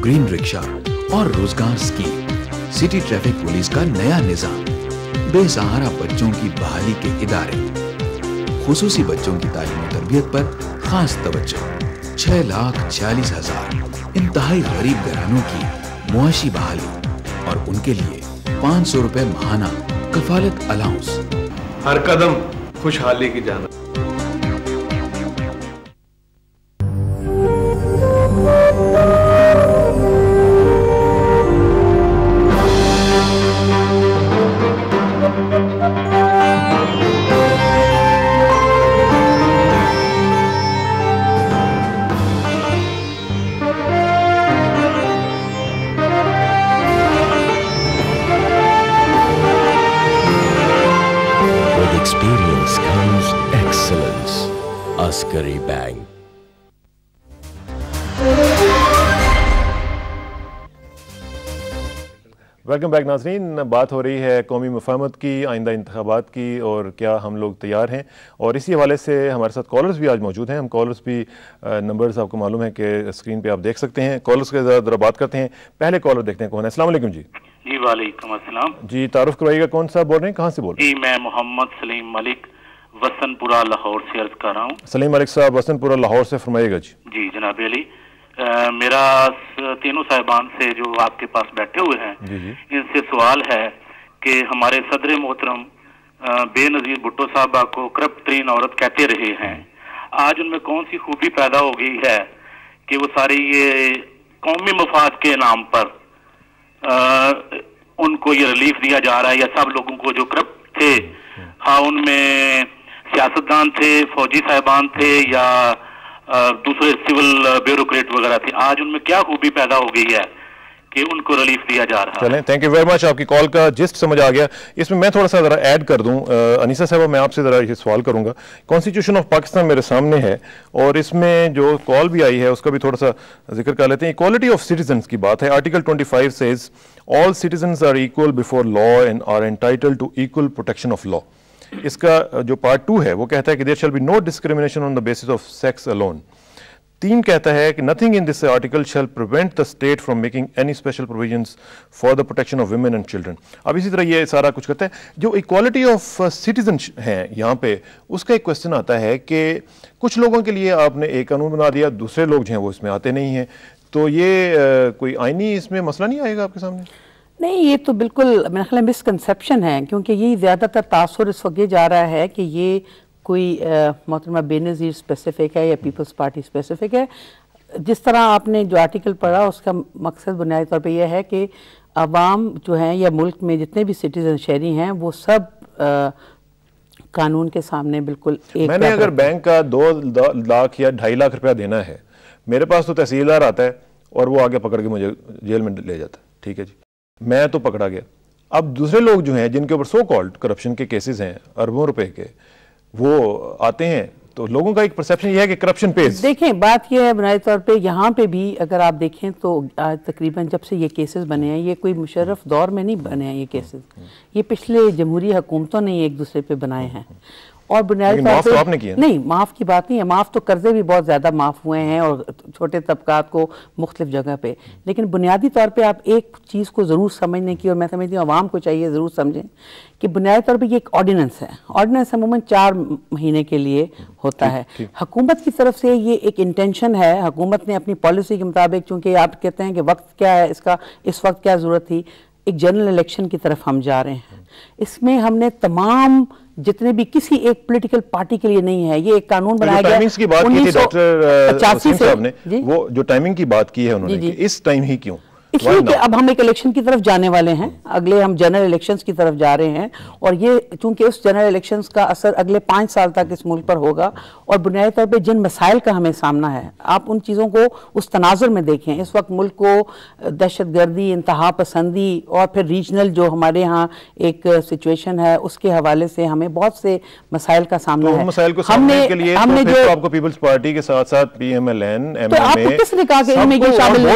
green rickshaw और रोजगार स्कीम, सिटी ट्रैफिक पुलिस का नया निजाम, बेसहारा बच्चों की बहाली के इदारे, खुसूसी बच्चों की तालीम और तरबियत पर खास तवज्जो, 6,46,000 इंतहाई गरीब घरानों की मुआशी बहाली और उनके लिए 500 रुपए माहाना कफालत अलाउंस। हर कदम खुशहाली की जाना। experience comes excellence. Askari Bank. Welcome back नाज़रीन। बात हो रही है कौमी मफाहमत की, आइंदा इंतखाबात की और क्या हम लोग तैयार हैं, और इसी हवाले से हमारे साथ कॉलर्स भी आज मौजूद हैं। हम कॉलर्स भी नंबर्स आपको मालूम है कि स्क्रीन पे आप देख सकते हैं। कॉलर्स के ज़रा बात करते हैं। पहले कॉलर देखते हैं कौन है। अस्सलाम वालेकुम जी। जी वालेकुम अस्सलाम जी, तारुफ करवाइएगा, कौन सा बोल रहे हैं, कहाँ से बोल रहे हैं? जी मैं मोहम्मद सलीम मलिक वसनपुरा लाहौर से अर्ज कर रहा हूँ। सलीम मलिक साहब वसनपुरा लाहौर से, फरमाइएगा जी। जी जनाब अली, मेरा तीनों साहिबान से जो आपके पास बैठे हुए हैं जी जी। इनसे सवाल है कि हमारे सदर मोहतरम बेनज़ीर भुट्टो साहबा को करप्ट तरीन औरत कहते रहे हैं, आज उनमें कौन सी खूबी पैदा हो गई है कि वो सारी ये कौमी मफाद के नाम पर उनको ये रिलीफ दिया जा रहा है, या सब लोगों को जो करप्ट थे, हाँ उनमें सियासतदान थे, फौजी साहिबान थे या दूसरे सिविल ब्यूरोक्रेट वगैरह थे, आज उनमें क्या खूबी पैदा हो गई है कि उनको रिलीफ दिया जा रहा है? चलें, थैंक यू वेरी मच, आपकी कॉल का जिस्ट समझ आ गया। इसमें मैं थोड़ा सा ज़रा ऐड कर दूं। अनीसा साहब, मैं आपसे ज़रा ये सवाल करूंगा। कॉन्स्टिट्यूशन ऑफ पाकिस्तान मेरे सामने है और इसमें जो कॉल भी आई है उसका भी थोड़ा सा जिक्र कर लेते हैं। इक्वालिटी ऑफ सिटीजन्स की बात है। Article 25 says all citizens are equal before law and are entitled to equal protection of law. इसका जो पार्ट 2 है वो कहता है कि there shall be no discrimination on the basis of sex alone. 3 कहता है कि nothing in this article shall prevent the state from making any special provisions for the protection of women and children. अब इसी तरह ये सारा कुछ कहता है। जो इक्वालिटी ऑफ सिटीजन है यहाँ पे, उसका एक क्वेश्चन आता है कि कुछ लोगों के लिए आपने एक कानून बना दिया, दूसरे लोग जो हैं वो इसमें आते नहीं हैं, तो ये कोई आईनी इसमें मसला नहीं आएगा आपके सामने? नहीं, ये तो बिल्कुल मेरे ख्याल में मिसकंसेप्शन है, क्योंकि ये ज़्यादातर तासुर इस वक्त ये जा रहा है कि ये कोई मोहतरमा बेनज़ीर स्पेसिफिक है या पीपल्स पार्टी स्पेसिफिक है। जिस तरह आपने जो आर्टिकल पढ़ा उसका मकसद बुनियादी तौर पे यह है कि अवाम जो हैं या मुल्क में जितने भी सिटीजन शहरी हैं वो सब कानून के सामने बिल्कुल एक। मैंने अगर बैंक का 2 लाख या 2.5 लाख रुपया देना है, मेरे पास तो तहसीलदार आता है और वो आगे पकड़ के मुझे जेल में ले जाता है, ठीक है जी, मैं तो पकड़ा गया। अब दूसरे लोग जो हैं जिनके ऊपर सो कॉल्ड करप्शन के केसेस हैं अरबों रुपए के, वो आते हैं, तो लोगों का एक परसेप्शन ये है कि करप्शन पेज। देखें, बात ये है बुनियादी तौर पे यहाँ पे भी अगर आप देखें तो आज तकरीबन जब से ये केसेस बने हैं, ये कोई मुशर्रफ दौर में नहीं बने हैं ये केसेस, ये पिछले जमहूरी हुकूमतों ने एक दूसरे पे बनाए हैं। और बुनियादी तौर पे आपने किया नहीं, माफ़ की बात नहीं है, माफ़ तो कर्जे भी बहुत ज़्यादा माफ़ हुए हैं और छोटे तबकात को मुख्तलिफ जगह पे, लेकिन बुनियादी तौर पे आप एक चीज़ को ज़रूर समझने की, और मैं समझती हूँ आवाम को चाहिए ज़रूर समझें कि बुनियादी तौर पे ये एक ऑर्डिनेंस है। ऑर्डिनेंस अमूमन 4 महीने के लिए होता है। हुकूमत की तरफ से ये एक इंटेंशन है, हुकूमत ने अपनी पॉलिसी के मुताबिक, चूँकि आप कहते हैं कि वक्त क्या है इसका, इस वक्त क्या ज़रूरत थी, एक जनरल इलेक्शन की तरफ हम जा रहे हैं। इसमें हमने तमाम जितने भी किसी एक पॉलिटिकल पार्टी के लिए नहीं है, ये एक कानून बनाया गया। टाइमिंग्स की बात की थी डॉक्टर साहब ने, वो जो टाइमिंग की बात की है उन्होंने कि इस टाइम ही क्यों? इसलिए कि अब हम एक इलेक्शन की तरफ जाने वाले हैं, अगले हम जनरल इलेक्शंस की तरफ जा रहे हैं, और ये चूंकि उस जनरल इलेक्शंस का असर अगले 5 साल तक इस मुल्क पर होगा, और बुनियादी तौर पे जिन मसाइल का हमें सामना है, आप उन चीज़ों को उस तनाजुर में देखें। इस वक्त मुल्क को दहशतगर्दी, इंतहा पसंदी और फिर रीजनल जो हमारे यहाँ एक सिचुएशन है उसके हवाले से हमें बहुत से मसाइल का सामना है। मसाइल को सामने के लिए हमने जो आपको पीपल्स पार्टी के साथ साथ PMLN, MNA, किसने कहा कि इनमें ये शामिल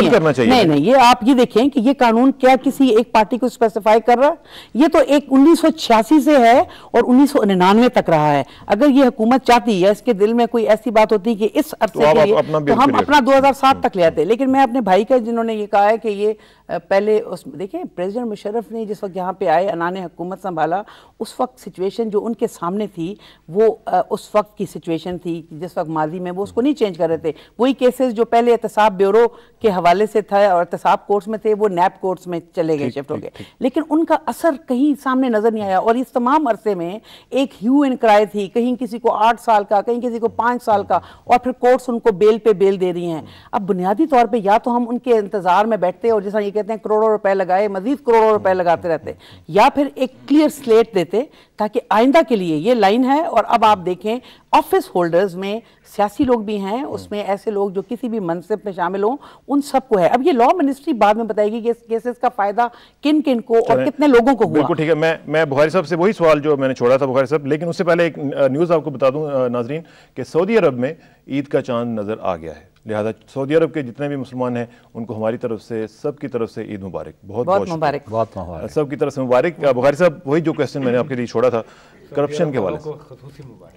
नहीं, ये आप ये देखें कि ये कानून क्या किसी एक पार्टी को स्पेसिफाई कर रहा है? ये तो एक 1986 से है और 1999 तक रहा है। अगर ये हुकूमत चाहती या इसके दिल में कोई ऐसी बात होती कि इस अरसे के लिए, तो हम अपना 2007 तक ले आते। लेकिन मैं अपने भाई का, जिन्होंने ये कहा है कि ये पहले उस देखिए प्रेसिडेंट मुशर्रफ ने जिस वक्त यहाँ पे आए, अन्ना ने हुकूमत संभाला, उस वक्त सिचुएशन जो उनके सामने थी वो उस वक्त की सिचुएशन थी जिस वक्त माजी में, वो उसको नहीं चेंज कर रहे थे। वही केसेस जो पहले एहतसाब ब्यूरो के हवाले से था और एहतसाब कोर्ट्स में थे, वो नैब कोर्ट्स में चले गए, शिफ्ट हो गए, लेकिन उनका असर कहीं सामने नजर नहीं आया। और इस तमाम अरसे में एक ह्यू एंड क्राई थी, कहीं किसी को 8 साल का, कहीं किसी को 5 साल का, और फिर कोर्ट्स उनको बेल पे बेल दे रही हैं। अब बुनियादी तौर पर या तो हम उनके इंतजार में बैठते और जैसा ये कहते हैं करोड़ों रुपए लगाए, मजीद करोड़ों रुपए लगाते रहते, या फिर एक क्लियर स्लेट देते ताकि आइंदा के लिए ये लाइन है। और अब आप देखें ऑफिस होल्डर्स में सियासी लोग भी हैं, उसमें ऐसे लोग जो किसी भी मनसिब में शामिल हों, उन सबको है। अब ये लॉ मिनिस्ट्री बाद में बताएगी कि इस केसेस का फायदा किन किन को और कितने लोगों को हुआ। बिल्कुल ठीक है। मैं बुखारी साहब से वही सवाल जो मैंने छोड़ा था बुखारी साहब, लेकिन उससे पहले एक न्यूज़ आपको बता दूं नाजरीन कि सऊदी अरब में ईद का चांद नज़र आ गया है, लिहाजा सऊदी अरब के जितने भी मुसलमान हैं उनको हमारी तरफ से, सबकी तरफ से ईद मुबारक। बहुत बहुत मुबारक, बहुत मुबारक, सबकी तरफ से मुबारक। बुखारी साहब वही जो क्वेश्चन मैंने आपके लिए छोड़ा था करप्शन के वाले से,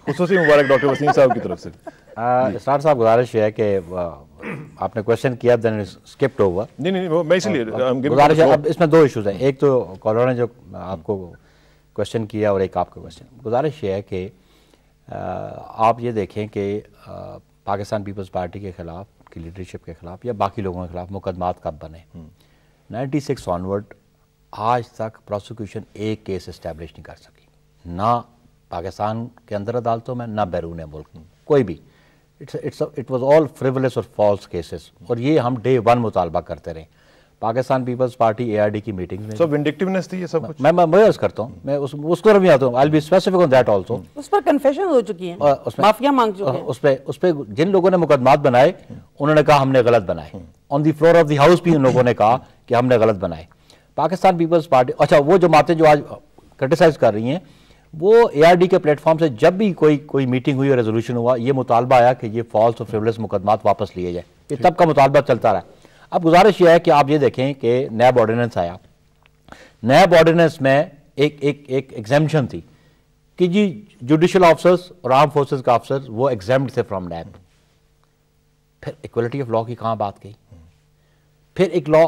खुसूसी मुबारक डॉक्टर वसीम साहब की तरफ से। इस्रार साहब गुजारिश है कि आपने क्वेश्चन किया देन स्किप्ड ओवर। नहीं मैं इसलिए गुजारिश है, अब इसमें दो इश्यूज हैं, एक तो कॉलर ने जो आपको क्वेश्चन किया और एक आपका क्वेश्चन। गुजारिश है कि आप ये देखें कि पाकिस्तान पीपल्स पार्टी के खिलाफ, की लीडरशिप के खिलाफ या बाकी लोगों के खिलाफ मुकदमात कब बने। 96 ऑनवर्ड आज तक प्रोसिक्यूशन एक केस इस्टेब्लिश नहीं कर सकी, ना पाकिस्तान के अंदर अदालतों में ना बैरून मुल्क, कोई भी। इट वाज ऑल फ्रिवलेस और फॉल्स केसेस, और ये हम डे 1 मुतालबा करते रहे। पाकिस्तान पीपल्स पार्टी ARD की मीटिंग में सब विंडिक्टिवनेस थी ये सब कुछ। मैं अर्ज करता हूँ, मैं उसको भी आता हूँ, I will be specific on that also. उस पर कन्फेशन हो चुकी है, माफिया मांग चुके हैं। उस पे जिन लोगों ने मुकदमात बनाए उन्होंने कहा हमने गलत बनाए, on the floor of the house भी उन लोगों ने कहा कि हमने गलत बनाए। पाकिस्तान पीपल्स पार्टी, अच्छा वो जो बातें जो आज क्रिटिसाइज कर रही हैं, वो ARD के प्लेटफॉर्म से जब भी कोई मीटिंग हुई और रेजोल्यूशन हुआ, ये मुतालबा आया कि ये फॉल्स और फ्रिवलेस मुकदमात वापस लिए जाए, ये तब का मुतालबा चलता रहा। अब गुजारिश ये है कि आप ये देखें कि नैब ऑर्डिनेंस आया, नैब ऑर्डिनेंस में एक एग्जेम्पशन थी कि जी जुडिशियल ऑफिसर्स और आर्म फोर्सेस का ऑफिसर्स वो एग्जेम्प्ट थे फ्रॉम नैब। फिर इक्वलिटी ऑफ लॉ की कहाँ बात कही। फिर एक लॉ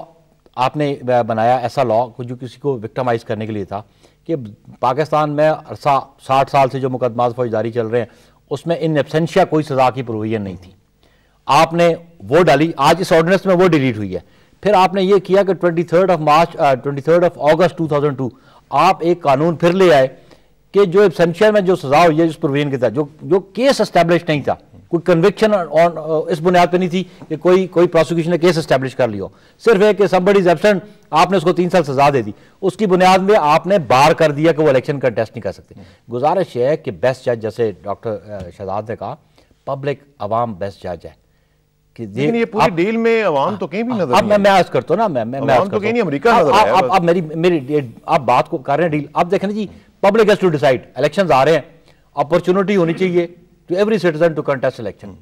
आपने बनाया, ऐसा लॉ जो किसी को विक्टिमाइज करने के लिए था कि पाकिस्तान में 60 साल से जो मुकदमात फौजदारी चल रहे हैं उसमें इन एब्सेंशिया कोई सजा की प्रोविजन नहीं थी, आपने वो डाली, आज इस ऑर्डिनेंस में वो डिलीट हुई है। फिर आपने ये किया कि 23 अगस्त 2002 आप एक कानून फिर ले आए कि जो एब्सेंशिया में जो सजा हुई है जिस प्रोविजन के तहत जो केस एस्टेब्लिश नहीं था, कोई कन्विक्शन ऑन इस बुनियाद पे नहीं थी कि कोई प्रोसिक्यूशन ने केस एस्टेब्लिश कर लिया, सिर्फ है कि समबडी इज एब्सेंट, आपने उसको 3 साल सजा दे दी, उसकी बुनियाद में आपने बार कर दिया कि वो इलेक्शन कंटेस्ट नहीं कर सकते। गुजारिश है कि बेस्ट जज, जैसे डॉक्टर शहजाद ने कहा, पब्लिक अवाम बेस्ट जज है। लेकिन ये पूरी डील में अवाम तो कहीं भी नजर नहीं। अब मैं आज करता हूँ ना, मैं आज तो कहीं नहीं, अमेरिका नजर आया। अब मेरी आप बात को कर रहे हैं डील, अब देखें जी, public has to decide, elections आ रहे हैं, अपॉर्चुनिटी होनी चाहिए to every citizen to contest election.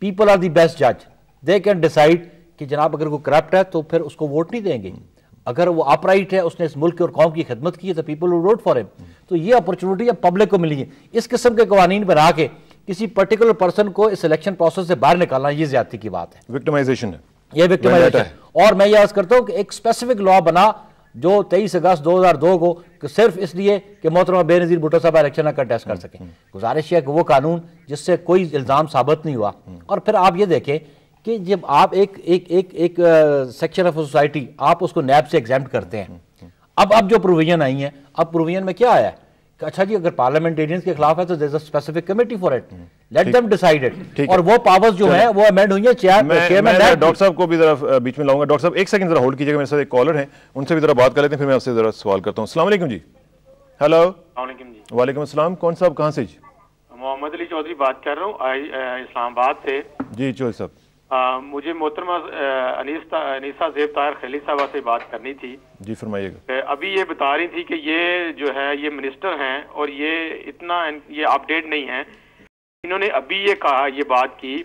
People are the best जज, दे कैन डिसाइड कि जनाब अगर कोई करप्ट है तो फिर उसको वोट नहीं देंगे, अगर वो अपराइट है, उसने इस मुल्क और कौम की खिदमत की है, तो people will vote for him. तो ये अपॉर्चुनिटी अब पब्लिक को मिली है। इस किस्म के कवानीन बना के किसी पर्टिकुलर पर्सन को इस इलेक्शन प्रोसेस से बाहर निकालना, ये ज्यादती की बात है, विक्टिमाइजेशन है, ये विक्टिमाइजेशन है। और मैं ये अर्ज करता हूँ कि एक स्पेसिफिक लॉ बना जो 23 अगस्त 2002 को कि सिर्फ इसलिए कि मोहतरमा बेनज़ीर भुट्टो साहब इलेक्शन ना कंटेस्ट कर सकें। गुजारिश है कि वो कानून जिससे कोई इल्ज़ाम साबित नहीं हुआ। और फिर आप ये देखें कि जब आप एक सेक्शन ऑफ सोसाइटी आप उसको नैब से एग्जेम्प्ट करते हैं, अब जो प्रोविजन आई है, अब प्रोविजन में क्या आया है कि अच्छा जी अगर पार्लियामेंटेरियंस के खिलाफ है तो there is a specific committee for it, let them decide it. और वो पावर्स जो है वो अमेंड हुई है चेयरमैन। डॉक्टर साहब को भी जरा बीच में लाऊंगा। डॉक्टर साहब एक सेकंड जरा होल्ड कीजिएगा, मेरे साथ एक कॉलर है, उनसे भी जरा बात कर लेते हैं, फिर मैं आपसे जरा सवाल करता हूँ। अस्सलाम वालेकुम जी। हेलो। वालेकुम अस्सलाम। कौन साहब, कहाँ से जी? मोहम्मद अली चौधरी बात कर रहा हूँ इस्लामाबाद से। जी चौधरी साहब, मुझे मोहतरमा अनीसा ज़ेब ताहिर खलील साहबा से बात करनी थी। जी फरमाइएगा। अभी ये बता रही थी कि ये जो है ये मिनिस्टर हैं और ये इतना ये अपडेट नहीं है। इन्होंने अभी ये कहा, ये बात की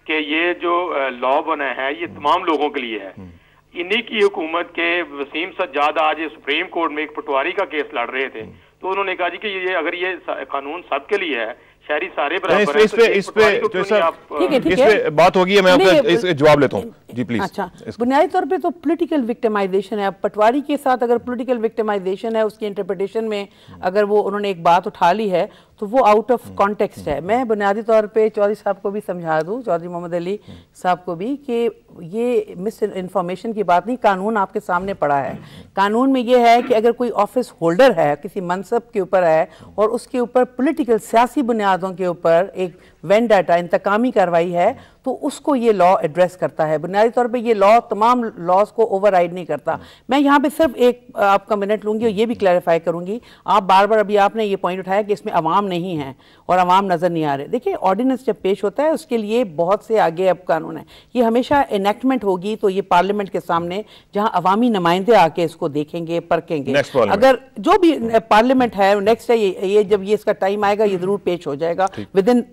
कि ये जो लॉ बना है ये तमाम लोगों के लिए है। इन्हीं की हुकूमत के वसीम सज्जाद आज सुप्रीम कोर्ट में एक पटवारी का केस लड़ रहे थे, तो उन्होंने कहा जी कि ये अगर ये कानून सबके लिए है, शहरी सारे बराबर हैं, इस पे बात होगी है, मैं आपका जवाब लेता हूँ जी प्लीज। अच्छा, बुनियादी तौर पे तो पॉलिटिकल विक्टिमाइजेशन है। अब पटवारी के साथ अगर पॉलिटिकल विक्टिमाइजेशन है, उसकी इंटरप्रिटेशन में अगर वो उन्होंने एक बात उठा ली है तो वो आउट ऑफ कॉन्टेक्स्ट है। मैं बुनियादी तौर पे चौधरी साहब को भी समझा दूं, चौधरी मोहम्मद अली साहब को भी, कि ये मिस इन्फॉर्मेशन की बात नहीं, कानून आपके सामने पड़ा है। कानून में ये है कि अगर कोई ऑफिस होल्डर है, किसी मनसब के ऊपर है और उसके ऊपर पॉलिटिकल सियासी बुनियादों के ऊपर एक वेंडाटा इंतकामी कार्रवाई है तो उसको ये लॉ एड्रेस करता है। बुनियादी तौर पे ये लॉ तमाम लॉज को ओवरराइड नहीं करता। मैं यहाँ पे सिर्फ एक आपका मिनट लूँगी और ये भी क्लैरिफाई करूँगी, आप बार बार अभी आपने ये पॉइंट उठाया कि इसमें अवाम नहीं है और अवाम नज़र नहीं आ रहे। देखिए ऑर्डिनेंस जब पेश होता है उसके लिए बहुत से आगे अब कानून है, ये हमेशा इनेक्टमेंट होगी तो ये पार्लियामेंट के सामने जहाँ अवामी नुमाइंदे आके इसको देखेंगे परखेंगे। अगर जो भी पार्लियामेंट है नेक्स्ट है ये जब ये इसका टाइम आएगा ये ज़रूर पेश हो जाएगा विद इन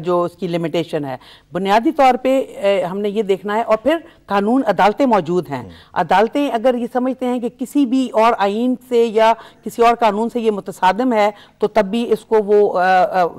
जो इसकी लिमिटेशन है। बुनियादी तौर पे हमने ये देखना है और फिर कानून अदालतें मौजूद हैं। अदालतें अगर ये समझते हैं कि किसी भी और आइन से या किसी और कानून से ये मुतसादिम है तो तब भी इसको वो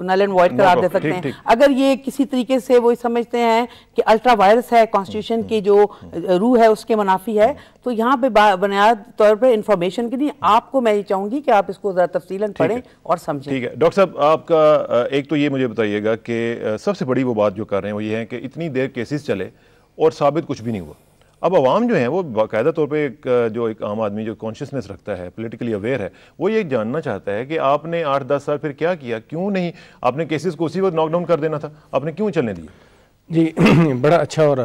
नल एंड वॉइड करार दे सकते हैं। अगर ये किसी तरीके से वो समझते हैं कि अल्ट्रा वायरस है, कॉन्स्टिट्यूशन की जो रूह है उसके मुनाफी है, तो यहाँ पे बुनियाद तौर पर इंफॉर्मेशन के लिए आपको मैं ये चाहूंगी कि आप इसको जरा तफसीलन पढ़ें और समझें। ठीक है डॉक्टर साहब, आपका एक तो ये मुझे बताइएगा कि सबसे बड़ी वो बात जो कर रहे हैं वो ये है कि इतनी देर केसेस चले और साबित कुछ भी नहीं हुआ। अब आवाम जो है वो बाकायदा तौर पे एक आम आदमी जो कॉन्शियसनेस रखता है, पॉलिटिकली अवेयर है, वो ये जानना चाहता है कि आपने 8-10 साल फिर क्या किया, क्यों नहीं आपने केसेस को उसी वक्त नॉकडाउन कर देना था, आपने क्यों चलने दिए? जी बड़ा अच्छा और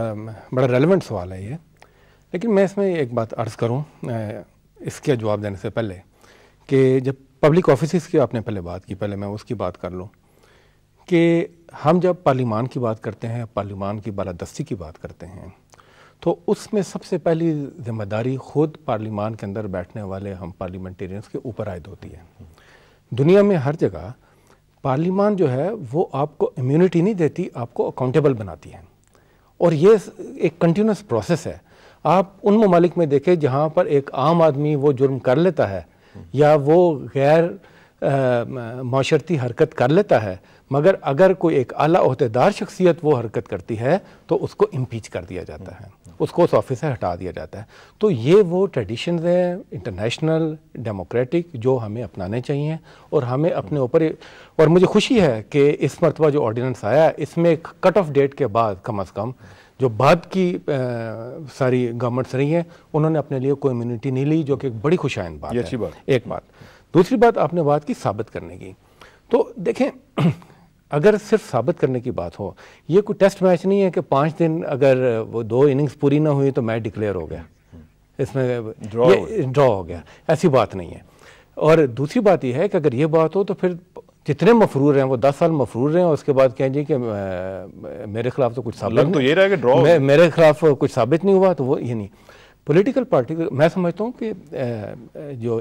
बड़ा रेलेवेंट सवाल है ये, लेकिन मैं इसमें एक बात अर्ज़ करूँ इसके जवाब देने से पहले कि जब पब्लिक ऑफिस की आपने पहले बात की, पहले मैं उसकी बात कर लूँ कि हम जब पार्लिमान की बात करते हैं, पार्लिमान की बालादस्ती की बात करते हैं, तो उसमें सबसे पहली जिम्मेदारी ख़ुद पार्लिमान के अंदर बैठने वाले हम पार्लियामेंटेरियंस के ऊपर आयद होती है। दुनिया में हर जगह पार्लिमान जो है वो आपको इम्यूनिटी नहीं देती, आपको अकाउंटेबल बनाती है और ये एक कंटिन्यूस प्रोसेस है। आप उन ममालिक में देखें जहाँ पर एक आम आदमी वो जुर्म कर लेता है या वो गैर माशरती हरकत कर लेता है, मगर अगर कोई एक आला ओहदेदार शख्सियत वो हरकत करती है तो उसको इम्पीच कर दिया जाता है, उसको उस ऑफिस से हटा दिया जाता है। तो ये वो ट्रेडिशंस हैं इंटरनेशनल डेमोक्रेटिक जो हमें अपनाने चाहिए और हमें अपने ऊपर, और मुझे खुशी है कि इस मरतबा जो ऑर्डिनेंस आया इसमें एक कट ऑफ डेट के बाद कम अज़ कम जो बाद की सारी गवर्नमेंट्स रही हैं उन्होंने अपने लिए कोई इम्यूनिटी नहीं ली, जो कि एक बड़ी खुशाइंद बात है। अच्छी बात। एक बात। दूसरी बात आपने बात की साबित करने की, तो देखें अगर सिर्फ साबित करने की बात हो, ये कोई टेस्ट मैच नहीं है कि 5 दिन अगर वो 2 इनिंग्स पूरी ना हुई तो मैच डिक्लेयर हो गया, इसमें ड्रॉ हो गया, ऐसी बात नहीं है। और दूसरी बात यह है कि अगर ये बात हो तो फिर जितने मफरूर हैं वो 10 साल मफरूर हैं और उसके बाद कहें जी कि मेरे खिलाफ तो कुछ साबित तो ये रहा कि ड्रॉ मेरे खिलाफ कुछ साबित नहीं हुआ, तो वो ये नहीं। पॉलिटिकल पार्टी मैं समझता हूँ कि जो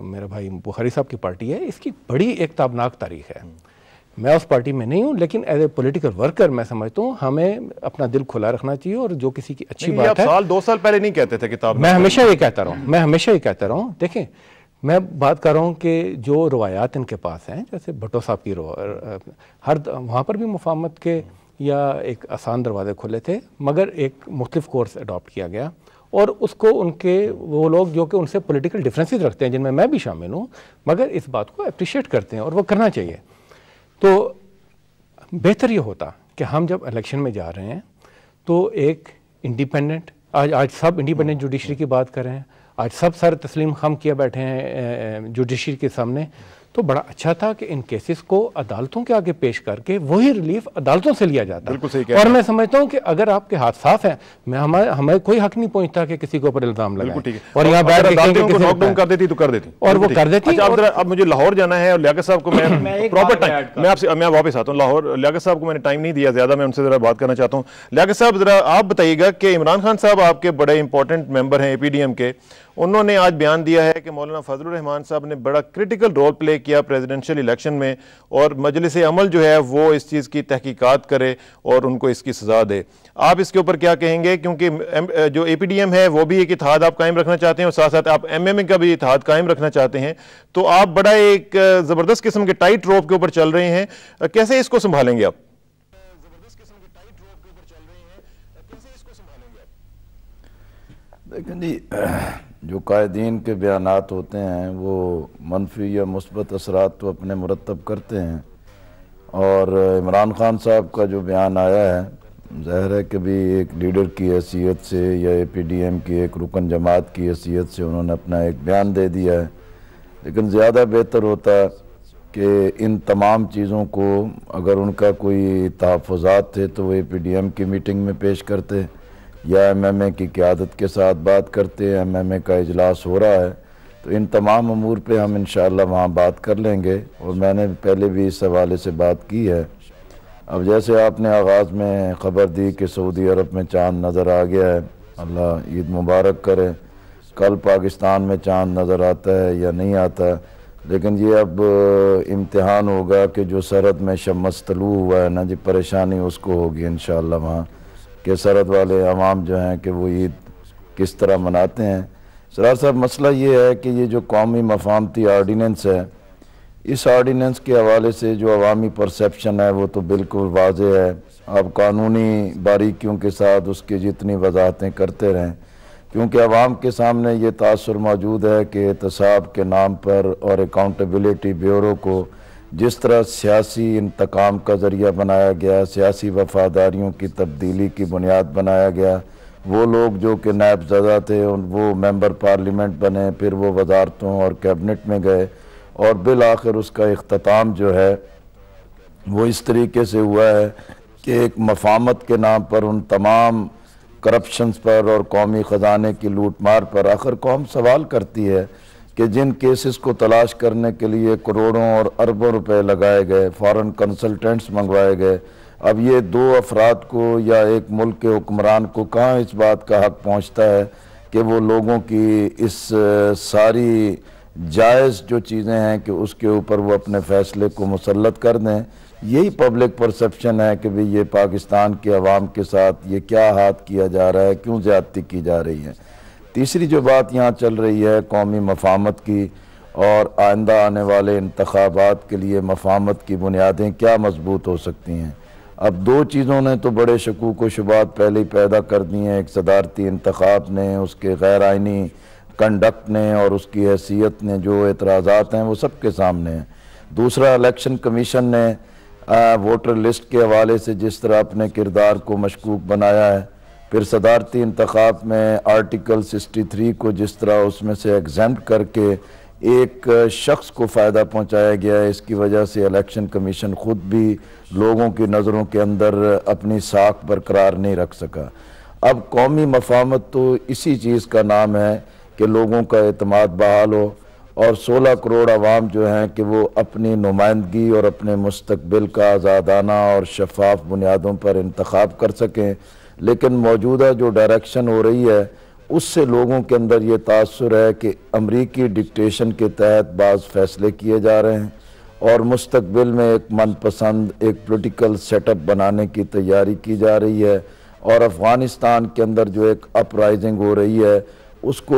मेरा भाई बुखारी साहब की पार्टी है इसकी बड़ी एक ताबनाक तारीख है। मैं उस पार्टी में नहीं हूँ, लेकिन एज ए पॉलिटिकल वर्कर मैं समझता हूँ हमें अपना दिल खुला रखना चाहिए और जो किसी की अच्छी बात है। 2 साल पहले नहीं कहते थे किताब, मैं हमेशा ये कहता रहा हूँ, देखें मैं बात कर रहा हूँ कि जो रवायात इनके पास हैं, जैसे भुट्टो साहब की हर वहाँ पर भी मुफाहमत के या एक आसान दरवाजे खुले थे, मगर एक मुख्तलिफ कोर्स अडॉप्ट किया गया और उसको उनके वो लोग जो कि उनसे पॉलिटिकल डिफरेंसेस रखते हैं, जिनमें मैं भी शामिल हूँ, मगर इस बात को अप्रिशिएट करते हैं और वो करना चाहिए। तो बेहतर ये होता कि हम जब इलेक्शन में जा रहे हैं तो एक इंडिपेंडेंट, आज सब इंडिपेंडेंट जुडिशरी की बात कर रहे हैं, आज सब सर तस्लीम खम किए बैठे हैं जुडिशरी के सामने, तो बड़ा अच्छा था कि इन केसेस को अदालतों के आगे पेश करके वही रिलीफ अदालतों से लिया जाता है। और मैं समझता हूँ कि अगर आपके हाथ साफ हैं, हमें कोई हक नहीं पहुँचता कि किसी के ऊपर इल्जाम लगाएं और यहाँ बैठ नॉकडाउन कर देती तो कर देती और वो कर देती। अब मुझे लाहौर जाना है और लियाकत साहब को मैं प्रॉपर टाइम मैं वापस आता हूँ लाहौर। लियाकत साहब को मैंने टाइम नहीं दिया ज्यादा, मैं उनसे जरा बात करना चाहता हूँ। लियाकत साहब जरा आप बताइएगा कि इमरान खान साहब आपके बड़े इंपॉर्टेंट मेंबर हैं APDM के, उन्होंने आज बयान दिया है कि मौलाना फजलुर रहमान साहब ने बड़ा क्रिटिकल रोल प्ले किया प्रेसिडेंशियल इलेक्शन में और मजलिस अमल जो है वो इस चीज़ की तहकीकात करे और उनको इसकी सज़ा दे। आप इसके ऊपर क्या कहेंगे, क्योंकि जो APDM है वो भी एक इत्तेहाद आप कायम रखना चाहते हैं और साथ साथ आप MMA का भी इत्तेहाद कायम रखना चाहते हैं, तो आप बड़ा एक ज़बरदस्त किस्म के टाइट रोप के ऊपर चल रहे हैं, कैसे इसको संभालेंगे आप? देखें जी, जो कायदीन के बयानात होते हैं वो मनफी या मुस्बत असरात तो अपने मुरतब करते हैं, और इमरान खान साहब का जो बयान आया है ज़ाहिर है कि भी एक लीडर की हैसियत से या APDM की एक रुकन जमात की हैसियत से उन्होंने अपना एक बयान दे दिया है, लेकिन ज़्यादा बेहतर होता कि इन तमाम चीज़ों को अगर उनका कोई तहफ़्फ़ुज़ात थे तो वो APDM की मीटिंग में पेश करते या MMA की क़यादत के साथ बात करते। MMA का इजलास हो रहा है तो इन तमाम अमूर पे हम इंशाअल्लाह वहाँ बात कर लेंगे, और मैंने पहले भी इस हवाले से बात की है। अब जैसे आपने आगाज़ में ख़बर दी कि सऊदी अरब में चाँद नज़र आ गया है, अल्लाह ईद मुबारक करे। कल पाकिस्तान में चाँद नज़र आता है या नहीं आता, लेकिन ये अब इम्तिहान होगा कि जो सरहद में शम्स तलू हुआ है ना जी, परेशानी उसको होगी इंशाअल्लाह वहाँ कि सरहद वाले अवाम जो हैं कि वो ईद किस तरह मनाते हैं। सरार साहब, मसला ये है कि ये जो कौमी मफाहमती आर्डीनेंस है, इस आर्डीनेंस के हवाले से जो अवामी परसेप्शन है वो तो बिल्कुल वाज़ेह है। अब कानूनी बारीकियों के साथ उसकी जितनी वजाहतें करते रहें, क्योंकि अवाम के सामने ये तासुर मौजूद है कि एहतसाब के नाम पर और अकाउंटेबिलिटी ब्यूरो को जिस तरह सियासी इंतकाम का ज़रिया बनाया गया, सियासी वफादारियों की तब्दीली की बुनियाद बनाया गया, वो लोग जो कि नायब-ज़दा थे वो मेंबर पार्लियामेंट बने, फिर वो वजारतों और कैबिनेट में गए, और बिल आखिर उसका इख्तिताम जो है वो इस तरीके से हुआ है कि एक मफाहमत के नाम पर उन तमाम करप्शंस पर और कौमी ख़जाने की लूट मार पर आखिर कौम सवाल करती है कि जिन केसेस को तलाश करने के लिए करोड़ों और अरबों रुपए लगाए गए, फ़ॉरेन कंसल्टेंट्स मंगवाए गए, अब ये दो अफराद को या एक मुल्क के हुक्मरान को कहाँ इस बात का हक़ पहुँचता है कि वो लोगों की इस सारी जायज़ जो चीज़ें हैं कि उसके ऊपर वो अपने फ़ैसले को मुसल्लत कर दें। यही पब्लिक परसेप्शन है कि भाई ये पाकिस्तान के अवाम के साथ ये क्या हाथ किया जा रहा है, क्यों ज़्यादती की जा रही है। तीसरी जो बात यहाँ चल रही है कौमी मफाहमत की, और आइंदा आने वाले इंतखाबात के लिए मफाहमत की बुनियादें क्या मजबूत हो सकती हैं। अब दो चीज़ों ने तो बड़े शकूक व शुबात पहले ही पैदा कर दी हैं, एक सदारती इंतखाब ने, उसके गैर आइनी कंडक्ट ने और उसकी हैसियत ने जो एतराज़ात हैं वो सबके सामने हैं। दूसरा, इलेक्शन कमीशन ने वोटर लिस्ट के हवाले से जिस तरह अपने किरदार को मशकूक बनाया है, फिर सदारती इंतखाब में आर्टिकल 63 को जिस तरह उसमें से एग्जेम्प्ट करके एक शख्स को फ़ायदा पहुंचाया गया है, इसकी वजह से इलेक्शन कमीशन ख़ुद भी लोगों की नज़रों के अंदर अपनी साख बरकरार नहीं रख सका। अब कौमी मफाहमत तो इसी चीज़ का नाम है कि लोगों का एतमाद बहाल हो और 16 करोड़ आवाम जो हैं कि वो अपनी नुमाइंदगी और अपने मुस्तकबिल का आज़ादाना और शफाफ बुनियादों पर इंतखाब कर सकें। लेकिन मौजूदा जो डायरेक्शन हो रही है उससे लोगों के अंदर ये तासुर है कि अमरीकी डिक्टेशन के तहत बाज़ फ़ैसले किए जा रहे हैं और मुस्तकबिल में एक मनपसंद एक पॉलिटिकल सेटअप बनाने की तैयारी की जा रही है, और अफ़गानिस्तान के अंदर जो एक अपराइजिंग हो रही है उसको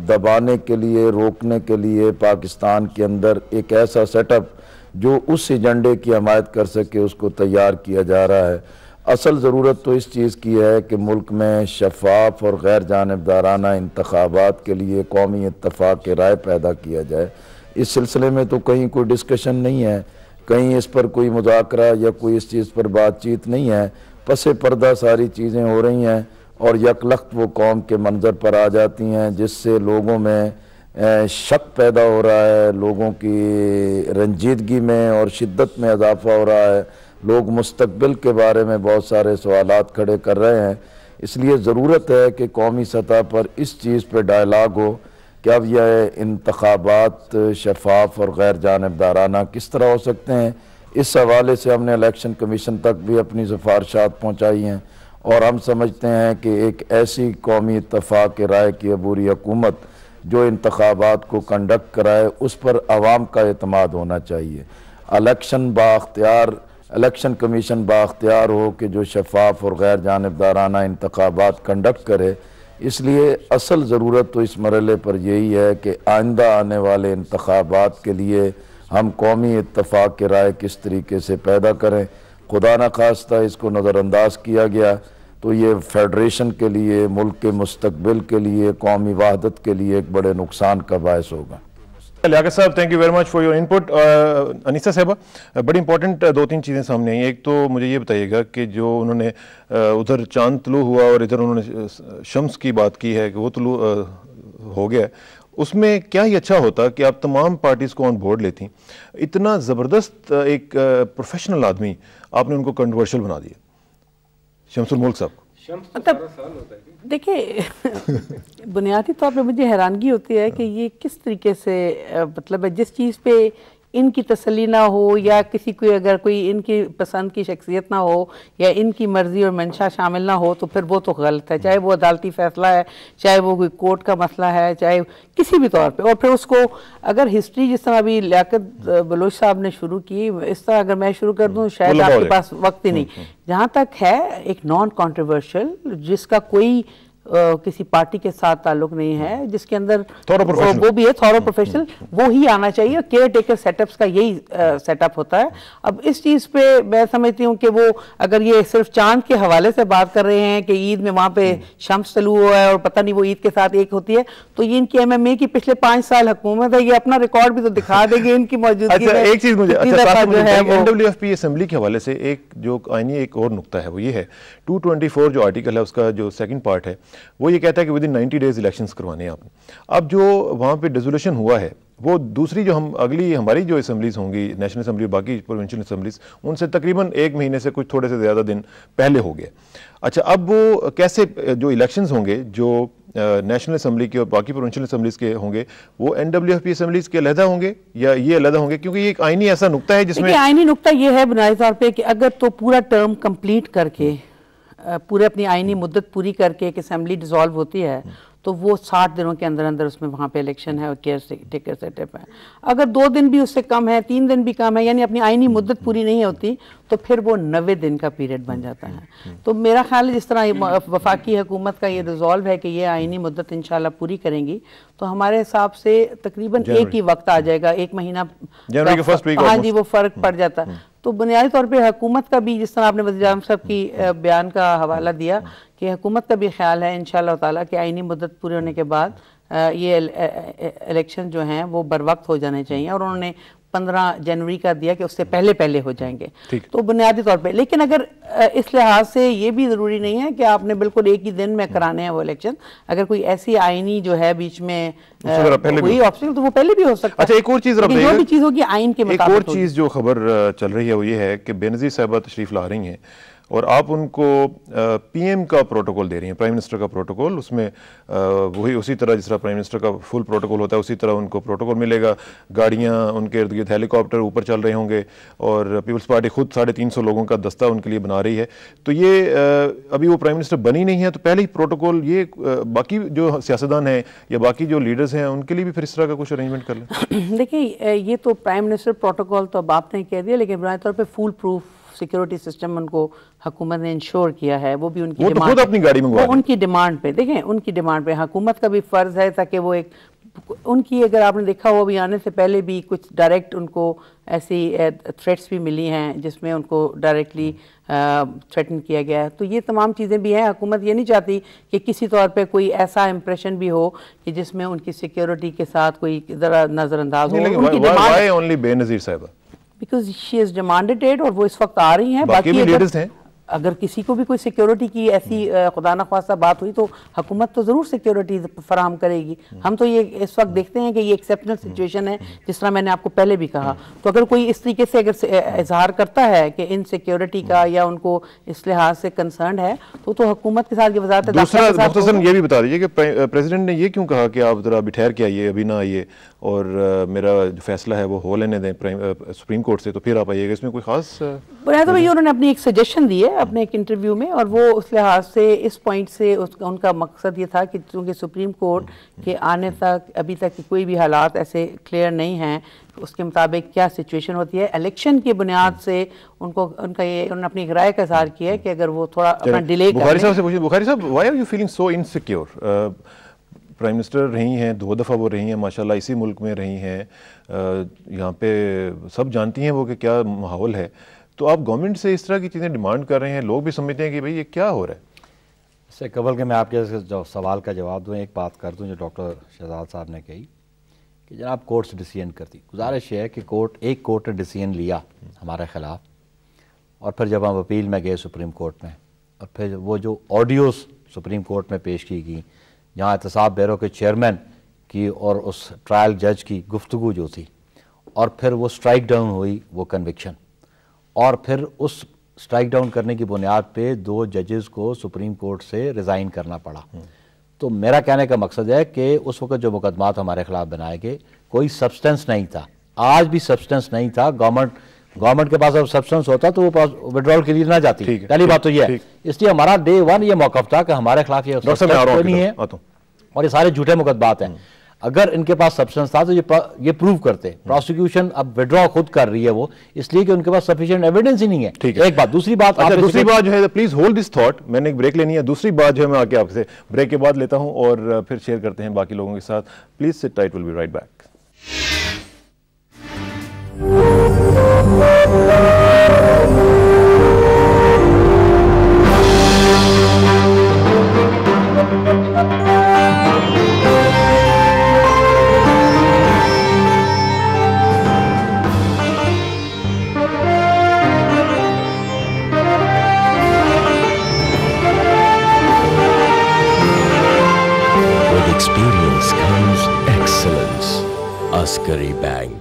दबाने के लिए, रोकने के लिए पाकिस्तान के अंदर एक ऐसा सेटअप जो उस एजेंडे की हमायत कर सके उसको तैयार किया जा रहा है। असल ज़रूरत तो इस चीज़ की है कि मुल्क में शफाफ और गैर जानिबदाराना इंतखाबात के लिए कौमी इत्तफ़ाक़ राय पैदा किया जाए। इस सिलसिले में तो कहीं कोई डिस्कशन नहीं है, कहीं इस पर कोई मुज़ाकरा या कोई इस चीज़ पर बातचीत नहीं है। पसे पर्दा सारी चीज़ें हो रही हैं और यकलख्त वो कौम के मंजर पर आ जाती हैं, जिससे लोगों में शक पैदा हो रहा है, लोगों की रंजीदगी में और शिद्दत में इजाफा हो रहा है, लोग मुस्तकबिल के बारे में बहुत सारे सवालात खड़े कर रहे हैं। इसलिए ज़रूरत है कि कौमी सतह पर इस चीज़ पर डायलाग हो कि अब यह इंतखाबात शफाफ और गैर जानिबदाराना किस तरह हो सकते हैं। इस हवाले से हमने इलेक्शन कमीशन तक भी अपनी सिफारिशात पहुँचाई हैं और हम समझते हैं कि एक ऐसी कौमी इत्तफ़ाक़ राय की अबूरी हुकूमत जो इंतखाबात को कंडक्ट कराए उस पर आवाम का एतमाद होना चाहिए। इलेक्शन कमीशन बाख्तियार हो कि जो शफाफ और गैर जानिबदाराना इंतखाबात कंडक्ट करे। इसलिए असल ज़रूरत तो इस मरहले पर यही है कि आइंदा आने वाले इंतखाबात के लिए हम कौमी इत्तफ़ाक़ राय किस तरीके से पैदा करें। खुदा न खास्ता इसको नज़रअंदाज किया गया तो ये फेडरेशन के लिए, मुल्क के मुस्तकबिल के लिए, कौमी वहदत के लिए एक बड़े नुकसान का बायस होगा। लियाकत साहब, thank you very much for your input. Anisa साहबा, बड़ी इंपॉर्टेंट दो तीन चीज़ें सामने आई। एक तो मुझे ये बताइएगा कि जो उन्होंने उधर चांद तुलू हुआ और इधर उन्होंने शम्स की बात की है कि वो तुलू हो गया, उसमें क्या ही अच्छा होता कि आप तमाम पार्टीज को ऑन बोर्ड लेती। इतना ज़बरदस्त एक प्रोफेशनल आदमी आपने उनको कंट्रोवर्शियल बना दिया, शमसुल मुल्क साहब। देखिए बुनियादी तौर पे मुझे हैरानगी होती है कि ये किस तरीके से मतलब है, जिस चीज़ पे इनकी तसल्ली ना हो या किसी को अगर कोई इनकी पसंद की शख्सियत ना हो या इनकी मर्जी और मंशा शामिल ना हो तो फिर वो तो गलत है, चाहे वो अदालती फैसला है, चाहे वो कोई कोर्ट का मसला है, चाहे किसी भी तौर पे। और फिर उसको अगर हिस्ट्री जिस तरह अभी लियाकत बलोच साहब ने शुरू की, इस तरह अगर मैं शुरू कर दूँ शायद आपके पास वक्त ही नहीं। जहाँ तक है एक नॉन कॉन्ट्रोवर्शियल जिसका कोई किसी पार्टी के साथ ताल्लुक नहीं है, जिसके अंदर वो भी है थॉरो प्रोफेशनल, वो ही आना चाहिए। केयर टेकर सेटअप्स का यही सेटअप होता है। अब इस चीज़ पे मैं समझती हूँ कि वो अगर ये सिर्फ चांद के हवाले से बात कर रहे हैं कि ईद में वहाँ पे शम्स तलू हुआ है और पता नहीं वो ईद के साथ एक होती है, तो ये इनकी MMA की पिछले 5 साल हुकूमत है, ये अपना रिकॉर्ड भी तो दिखा देंगे इनकी मौजूदगी। अच्छा, एक चीज़ मुझे NWFP असेंबली के हवाले से एक जो आईनी एक और नुकता है वो ये है 224 जो आर्टिकल है उसका जो सेकंड पार्ट है वो ये कहता है कि विद इन 90 डेज इलेक्शंस करवाने हैं आपने। अब जो वहाँ पे डिसोल्यूशन हुआ है वो दूसरी जो हम अगली हमारी जो असेंबलीज होंगी, नेशनल असेंबली और बाकी प्रोविंशियल असेंबलीज, उनसे तकरीबन 1 महीने से कुछ थोड़े से ज़्यादा दिन पहले हो गया। अच्छा, अब वो कैसे जो इलेक्शंस होंगे जो नेशनल असेंबली के और बाकी प्रोविंशियल असेंबलीज के होंगे वो NWFP असेंबलीज के अलहदा होंगे या ये अलहदा होंगे? क्योंकि ये एक आईनी ऐसा नुकता है जिसमें आईनी नुकता ये है बुनियादी तौर पर कि अगर तो पूरा टर्म कंप्लीट करके पूरे अपनी आईनी मुद्दत पूरी करके एक असेंबली डिसॉल्व होती है तो वो 60 दिनों के अंदर अंदर उसमें वहाँ पे इलेक्शन है और केयर टेकर सेटअप है। अगर 2 दिन भी उससे कम है, 3 दिन भी कम है, यानी अपनी आईनी मुद्दत पूरी नहीं होती, तो फिर वो 90 दिन का पीरियड बन जाता है। तो मेरा ख्याल है जिस तरह वफाकी हुकूमत का ये रिजॉल्व है कि ये आईनी मुद्दत इंशाल्लाह पूरी करेंगी, तो हमारे हिसाब से तकरीबन एक ही वक्त आ जाएगा, 1 महीना। हाँ जी, वो फ़र्क पड़ जाता है। तो बुनियादी तौर पे हुकूमत का भी जिस तरह आपने वज़ीर आज़म साहब की बयान का हवाला दिया कि हुकूमत का भी ख्याल है इंशाअल्लाह ताला कि आईनी मुद्दत पूरे होने के बाद ये इलेक्शन जो हैं वो बर वक्त हो जाने चाहिए, और उन्होंने 15 जनवरी का दिया कि उससे पहले पहले हो जाएंगे। तो बुनियादी तौर पे, लेकिन अगर इस लिहाज से ये भी ज़रूरी नहीं है कि आपने बिल्कुल एक ही दिन में कराने हैं वो इलेक्शन। अगर कोई ऐसी आईनी जो है बीच में कोई ऑप्शन तो वो पहले भी हो सकता है। अच्छा, एक और चीज़ जो भी चीज़ होगी आइन के मुताबिक। एक और चीज़ जो खबर चल रही है वो ये है कि बेनज़ीर साहिबा तशरीफ़ ला रही हैं और आप उनको PM का प्रोटोकॉल दे रही हैं, प्राइम मिनिस्टर का प्रोटोकॉल। उसमें वही उसी तरह जिस तरह प्राइम मिनिस्टर का फुल प्रोटोकॉल होता है उसी तरह उनको प्रोटोकॉल मिलेगा। गाड़ियाँ उनके इर्द गिर्द हेलीकॉप्टर ऊपर चल रहे होंगे और पीपल्स पार्टी खुद 350 लोगों का दस्ता उनके लिए बना रही है। तो ये अभी वो प्राइम मिनिस्टर बनी नहीं है तो पहले ही प्रोटोकॉल ये बाकी जो सियासतदान हैं या बाकी जो लीडर्स हैं उनके लिए भी फिर इस तरह का कुछ अरेंजमेंट कर लें। देखिए, ये तो प्राइम मिनिस्टर प्रोटोकॉल तो अब आपने कह दिया, लेकिन बुनियादी तौर पर फुल प्रूफ सिक्योरिटी सिस्टम उनको हुकूमत ने इंश्योर किया है। वो भी उनकी डिमांड, अपनी गाड़ी में उनकी डिमांड पे, देखें उनकी डिमांड पे हुकूमत का भी फर्ज है ताकि वो एक उनकी, अगर आपने देखा हो अभी आने से पहले भी कुछ डायरेक्ट उनको ऐसी थ्रेट्स भी मिली हैं जिसमें उनको डायरेक्टली थ्रेटन किया गया है। तो ये तमाम चीज़ें भी हैं। हुकूमत ये नहीं चाहती कि किसी तौर पे कोई ऐसा इंप्रेशन भी हो कि जिसमें उनकी सिक्योरिटी के साथ कोई ज़रा नज़रअंदाज हो। उनकी डिमांड ओनली बेनज़ीर साहिबा because she is demanded it, और वो इस वक्त आ रही हैं। बाकी लीडर्स हैं। अगर किसी को भी कोई सिक्योरिटी की ऐसी खुदा न ख्वास्ता बात हुई तो हुकूमत तो ज़रूर सिक्योरिटी फराहम करेगी। हम तो ये इस वक्त देखते हैं कि ये एक्सेप्शनल सिचुएशन है, जिस तरह मैंने आपको पहले भी कहा। तो अगर कोई इस तरीके से अगर इजहार करता है कि इन सिक्योरिटी का या उनको इस लिहाज से कंसर्न है तो हुकूमत के साथ ये वजारत दूसरा ये भी बता दीजिए कि प्रेसिडेंट ने ये क्यों कहा कि आप ज़रा अभी ठहर के आइए, अभी ना आइए और मेरा जो फैसला है वो हो लेने दें सुप्रीम कोर्ट से, तो फिर आप आइएगा। इसमें कोई खास तो ये उन्होंने अपनी एक सजेशन दी है अपने एक इंटरव्यू में, और वो उस लिहाज से इस पॉइंट से उनका मकसद ये था कि चूँकि सुप्रीम कोर्ट के आने तक अभी तक कोई भी हालात ऐसे क्लियर नहीं हैं उसके मुताबिक क्या सिचुएशन होती है, इलेक्शन की बुनियाद से उन्होंने अपनी एक राय का इजहार किया है कि अगर वो थोड़ा अपना डिले बुखारी साहब से पूछिए, बुखारी साहब why are you feeling so insecure? Prime minister रही हैं, 2 दफ़ा वो रही हैं माशाल्लाह, इसी मुल्क में रही हैं, यहाँ पे सब जानती हैं वो कि क्या माहौल है। तो आप गवर्नमेंट से इस तरह की चीज़ें डिमांड कर रहे हैं, लोग भी समझते हैं कि भाई ये क्या हो रहा है। इससे कबल के मैं आपके जो सवाल का जवाब दूँ, एक बात कर दूँ जो डॉक्टर शहजाद साहब ने कही कि जनाब कोर्ट से डिसीजन करती, गुजारिश है कि एक कोर्ट ने डिसीजन लिया हमारे ख़िलाफ़, और फिर जब हम अपील में गए सुप्रीम कोर्ट में, और फिर वो जो ऑडियोज़ सुप्रीम कोर्ट में पेश की गई जहाँ एहतसाब ब्यूरो के चेयरमैन की और उस ट्रायल जज की गुफ्तगू जो थी, और फिर वो स्ट्राइक डाउन हुई, वो कन्विक्शन, और फिर उस स्ट्राइक डाउन करने की बुनियाद पे 2 जजेस को सुप्रीम कोर्ट से रिज़ाइन करना पड़ा। तो मेरा कहने का मकसद है कि उस वक्त जो मुकदमात हमारे खिलाफ बनाए गए, कोई सब्सटेंस नहीं था, आज भी सब्सटेंस नहीं था। गवर्नमेंट के पास अगर सब्सटेंस होता तो वो विड्रॉल के लिए ना जाती। पहली बात तो ये है, इसलिए हमारा डे 1 ये मौक़िफ़ था कि हमारे खिलाफ ये नहीं है और ये सारे झूठे मुकदमात हैं। अगर इनके पास सब्सटेंस था तो ये प्रूव करते। प्रोसिक्यूशन अब विड्रॉ खुद कर रही है वो, इसलिए कि उनके पास सफिशिएंट एविडेंस ही नहीं है। एक बात। दूसरी बात, अच्छा, दूसरी बात जो है, प्लीज होल्ड दिस थॉट, मैंने एक ब्रेक लेनी है। दूसरी बात जो है मैं आके आपसे ब्रेक के बाद लेता हूं और फिर शेयर करते हैं बाकी लोगों के साथ। Please sit tight, will be right back. Experience comes excellence. Askari Bank.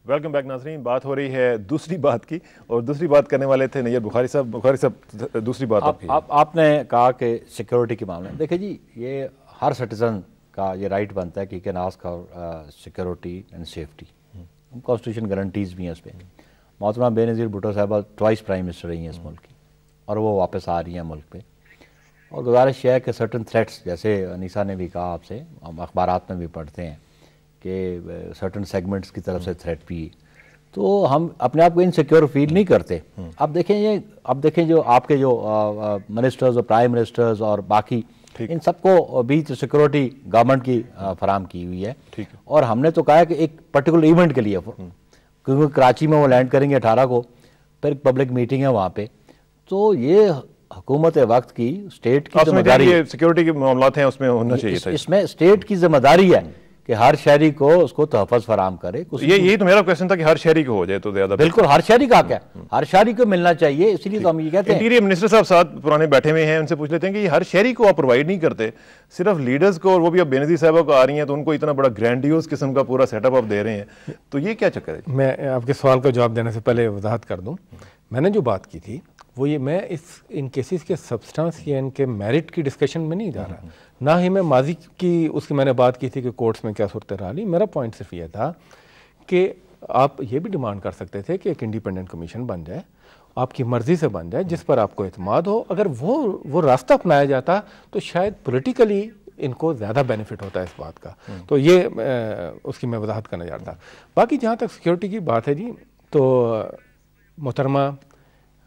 Welcome back नाज़रीन। बात हो रही है दूसरी बात की, और दूसरी बात करने वाले थे नैयर बुखारी साहब। बुखारी साहब, दूसरी बात आपने कहा कि सिक्योरिटी के मामले में, देखिए जी, ये हर सिटीजन का ये राइट बनता है कि can ask for security and safety. Constitution guarantees भी हैं उस पर। मोहतरमा बेनज़ीर भुट्टो साहबा ट्वाइस प्राइम मिनिस्टर रही हैं इस मुल्क की, और वो वापस आ रही हैं मुल्क पे। और गुजारिश है कि सर्टन थ्रेट्स, जैसे अनीसा ने भी कहा आपसे, हम अखबारात में भी पढ़ते हैं कि सर्टन सेगमेंट्स की तरफ से थ्रेट भी, तो हम अपने आप को इनसिक्योर फील नहीं करते। अब देखें जो आपके जो मिनिस्टर्स और प्राइम मिनिस्टर्स और बाकी इन सबको भी तो सिक्योरिटी गवर्नमेंट की फराम की हुई है। और हमने तो कहा है कि एक पर्टिकुलर इवेंट के लिए, क्योंकि कराची में वो लैंड करेंगे 18 को, फिर पब्लिक मीटिंग है वहाँ पे, तो ये हुकूमत वक्त की स्टेट की जिम्मेदारी, सिक्योरिटी के मामलात हैं उसमें होना चाहिए था। इसमें स्टेट की जिम्मेदारी है कि हर शहरी को उसको तहफ़्फ़ुज़ फराम करे। यही तो मेरा क्वेश्चन था कि हर शहरी को हो जाए तो ज्यादा। बिल्कुल, हर शहरी का क्या, हर शहरी को मिलना चाहिए, इसीलिए तो हम ये कहते हैं। इंटीरियर मिनिस्टर साहब साथ पुराने बैठे हुए हैं, उनसे पूछ लेते हैं कि हर शहरी को आप प्रोवाइड नहीं करते, सिर्फ लीडर्स को, और वो भी अब बेनज़ीर साहबा को आ रही हैं तो उनको इतना बड़ा ग्रैंडियोस किस्म का पूरा सेटअप आप दे रहे हैं, तो ये क्या चक्कर है? मैं आपके सवाल का जवाब देने से पहले वजाहत कर दूँ। मैंने जो बात की थी वो ये, मैं इन केसेस के सब्सटेंस या इनके मेरिट की डिस्कशन में नहीं जा रहा, ना ही मैं माजी की उसकी मैंने बात की थी कि कोर्ट्स में क्या सूरत रही। मेरा पॉइंट सिर्फ ये था कि आप ये भी डिमांड कर सकते थे कि एक इंडिपेंडेंट कमीशन बन जाए, आपकी मर्जी से बन जाए, जिस पर आपको एतमाद हो। अगर वो रास्ता अपनाया जाता तो शायद पॉलिटिकली इनको ज़्यादा बेनिफिट होता है इस बात का। तो ये उसकी मैं वजाहत करना चाहता। बाकी जहाँ तक सिक्योरिटी की बात है जी, तो मोहतरमा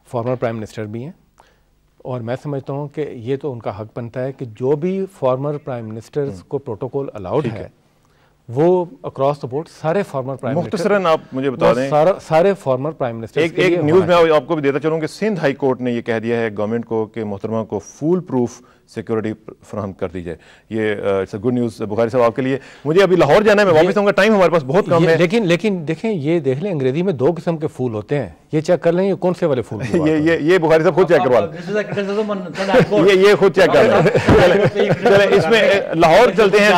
फॉर्मर प्राइम मिनिस्टर भी हैं, और मैं समझता हूँ कि ये तो उनका हक बनता है कि जो भी फॉर्मर प्राइम मिनिस्टर्स को प्रोटोकॉल अलाउड है वो अक्रॉस द बोर्ड सारे फॉर्मर प्राइम मिनिस्टर, आप मुझे बता दें, सारे फॉर्मर प्राइम मिनिस्टर। एक न्यूज़ में आपको भी देता चलूँ कि सिंध हाई कोर्ट ने ये कह दिया है गवर्नमेंट को कि मोहतरमा को फुल प्रूफ सिक्योरिटी फराहम कर दी जाए। ये it's a good news Bukhari साहब आपके लिए। मुझे अभी लाहौर जाना है, मैं वापस आऊँगा, टाइम हमारे पास बहुत कम है। लेकिन देखें, ये देख लें, अंग्रेजी में 2 किस्म के फूल होते हैं, ये चेक कर लें ये कौन से वाले फूल। ये बुखारी साहब खुद चेक करवा लें, ये खुद चेक कर लें। चले इसमें लाहौर चलते हैं,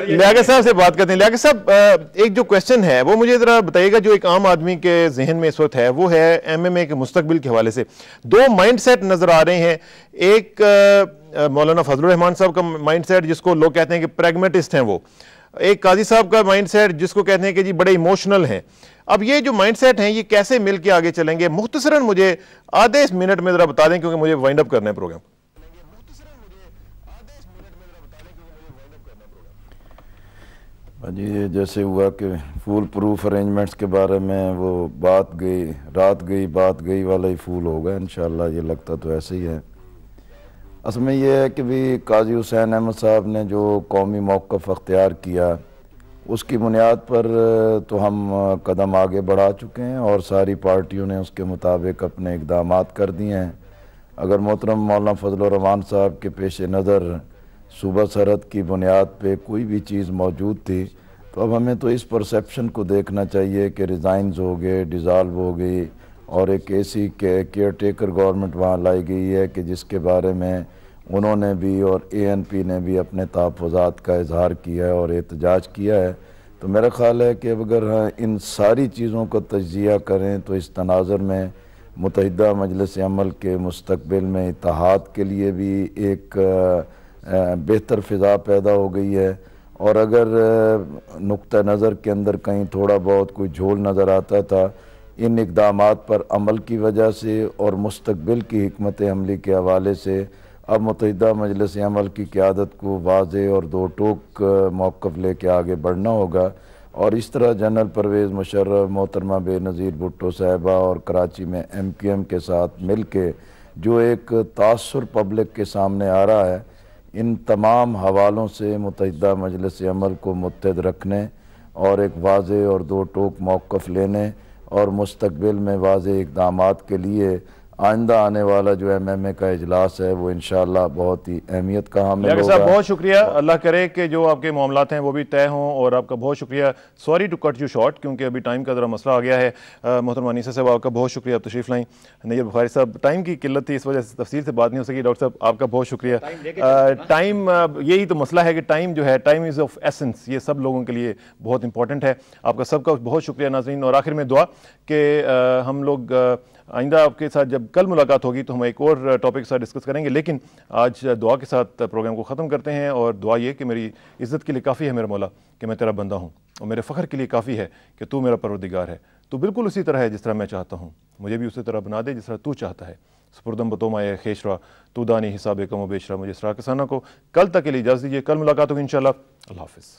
लियाकत साहब से बात करते हैं। लियाकत साहब, एक जो क्वेश्चन है वो मुझे जरा बताइएगा, जो एक आम आदमी के जहन में इस वक्त है, वो है MMA के मुस्तकबिल के हवाले से 2 माइंडसेट नजर आ रहे हैं। एक मौलाना फजलुर रहमान साहब का माइंडसेट जिसको लोग कहते हैं कि प्रैग्मेटिस्ट हैं वो, एक काजी साहब का माइंडसेट जिसको कहते हैं कि जी बड़े इमोशनल हैं। अब ये जो माइंडसेट हैं ये कैसे मिलके आगे चलेंगे? मुख्तसरन मुझे आधे मिनट में जरा बता दें, क्योंकि मुझे वाइंड अप करना है प्रोग्राम। जी, जैसे हुआ कि फूल प्रूफ अरेंजमेंट्स के बारे में वो बात गई वाला ही फूल होगा इंशाल्लाह, ये लगता तो ऐसे ही है। असल में ये है कि भी काजी हुसैन अहमद साहब ने जो कौमी मौक़िफ़ अख्तियार किया उसकी बुनियाद पर तो हम कदम आगे बढ़ा चुके हैं और सारी पार्टियों ने उसके मुताबिक अपने इक़दामात कर दिए हैं। अगर मोहतरम मौलाना फजलुर रहमान साहब के पेश नज़र सूबा सरहद की बुनियाद पे कोई भी चीज़ मौजूद थी, तो अब हमें तो इस परसेप्शन को देखना चाहिए कि रिज़ाइन्स हो गए, डिज़ाल्व हो गई, और एक ऐसी केयर टेकर गवर्नमेंट वहाँ लाई गई है कि जिसके बारे में उन्होंने भी और ANP ने भी अपने तहफ़्फ़ुज़ात का इजहार किया है और एहतजाज किया है। तो मेरा ख़्याल है कि अगर इन सारी चीज़ों को तज्ज़िया करें तो इस तनाज़ुर में मुत्तहिदा मजलिस अमल के मुस्तक़बिल में इत्तेहाद के लिए भी एक बेहतर फ़िज़ा पैदा हो गई है। और अगर नुक्ता नज़र के अंदर कहीं थोड़ा बहुत कोई झोल नज़र आता था, इन इक़दामात पर अमल की वजह से और मुस्तक़बिल की हिकमत अमली के हवाले से अब मुत्तहिदा मजलिस अमल की क़यादत को वाज़े और दो टोक मौक़िफ़ लेके आगे बढ़ना होगा। और इस तरह जनरल परवेज़ मुशर्रफ, मोहतरमा बेनज़ीर भुट्टो साहिबा और कराची में MQM के साथ मिल के जो एक तासुर पब्लिक के सामने आ रहा है, इन तमाम हवालों से मुत्तहिदा मजलिस अमल को मुत्तहद रखने और एक वाज़े और दो टोक मौक़िफ़ लेने और मुस्तक़बिल में वाज़े इक़दामात के लिए आइंदा आने वाला जो MMA का इजलास है वो इंशाअल्लाह बहुत ही अहमियत का हामिल होगा। साहब बहुत शुक्रिया, अल्लाह करे कि जो आपके मामलात हैं वो भी तय हों। और आपका बहुत शुक्रिया, sorry to cut you short क्योंकि अभी टाइम का ज़रा मसला आ गया है। मोहतरमा अनीसा साहब आपका बहुत शुक्रिया, आप तशरीफ़ लाएँ। नैय्यर बुखारी साहब, टाइम की किल्लत थी इस वजह से तफसील से बात नहीं हो सकी। डॉक्टर साहब आपका बहुत शुक्रिया। टाइम यही तो मसला है कि टाइम जो है, टाइम इज़ ऑफ एसेंस, ये सब लोगों के लिए बहुत इंपॉर्टेंट है। आपका सबका बहुत शुक्रिया नाज़रीन। और आखिर में दुआ कि हम लोग आइंदा आपके साथ जब कल मुलाकात होगी तो हम एक और टॉपिक के साथ डिस्कस करेंगे, लेकिन आज दुआ के साथ प्रोग्राम को ख़त्म करते हैं। और दुआ ये कि मेरी इज़्ज़त के लिए काफ़ी है मेरे मौला कि मैं तेरा बंदा हूँ, और मेरे फ़ख्र के लिए काफ़ी है कि तू मेरा परवरदिगार है। तू बिल्कुल उसी तरह है जिस तरह मैं चाहता हूँ, मुझे भी उसी तरह बना दे जिस तरह तू चाहता है। सपुर्दम बतोमाए खेशरा तू दानी हिसाब कम बेशरा। मुझे इसरा किसाना को कल तक के लिए इजाज़त दीजिए, कल मुलाकात होगी इंशाअल्लाह। अल्लाह हाफ़िज़।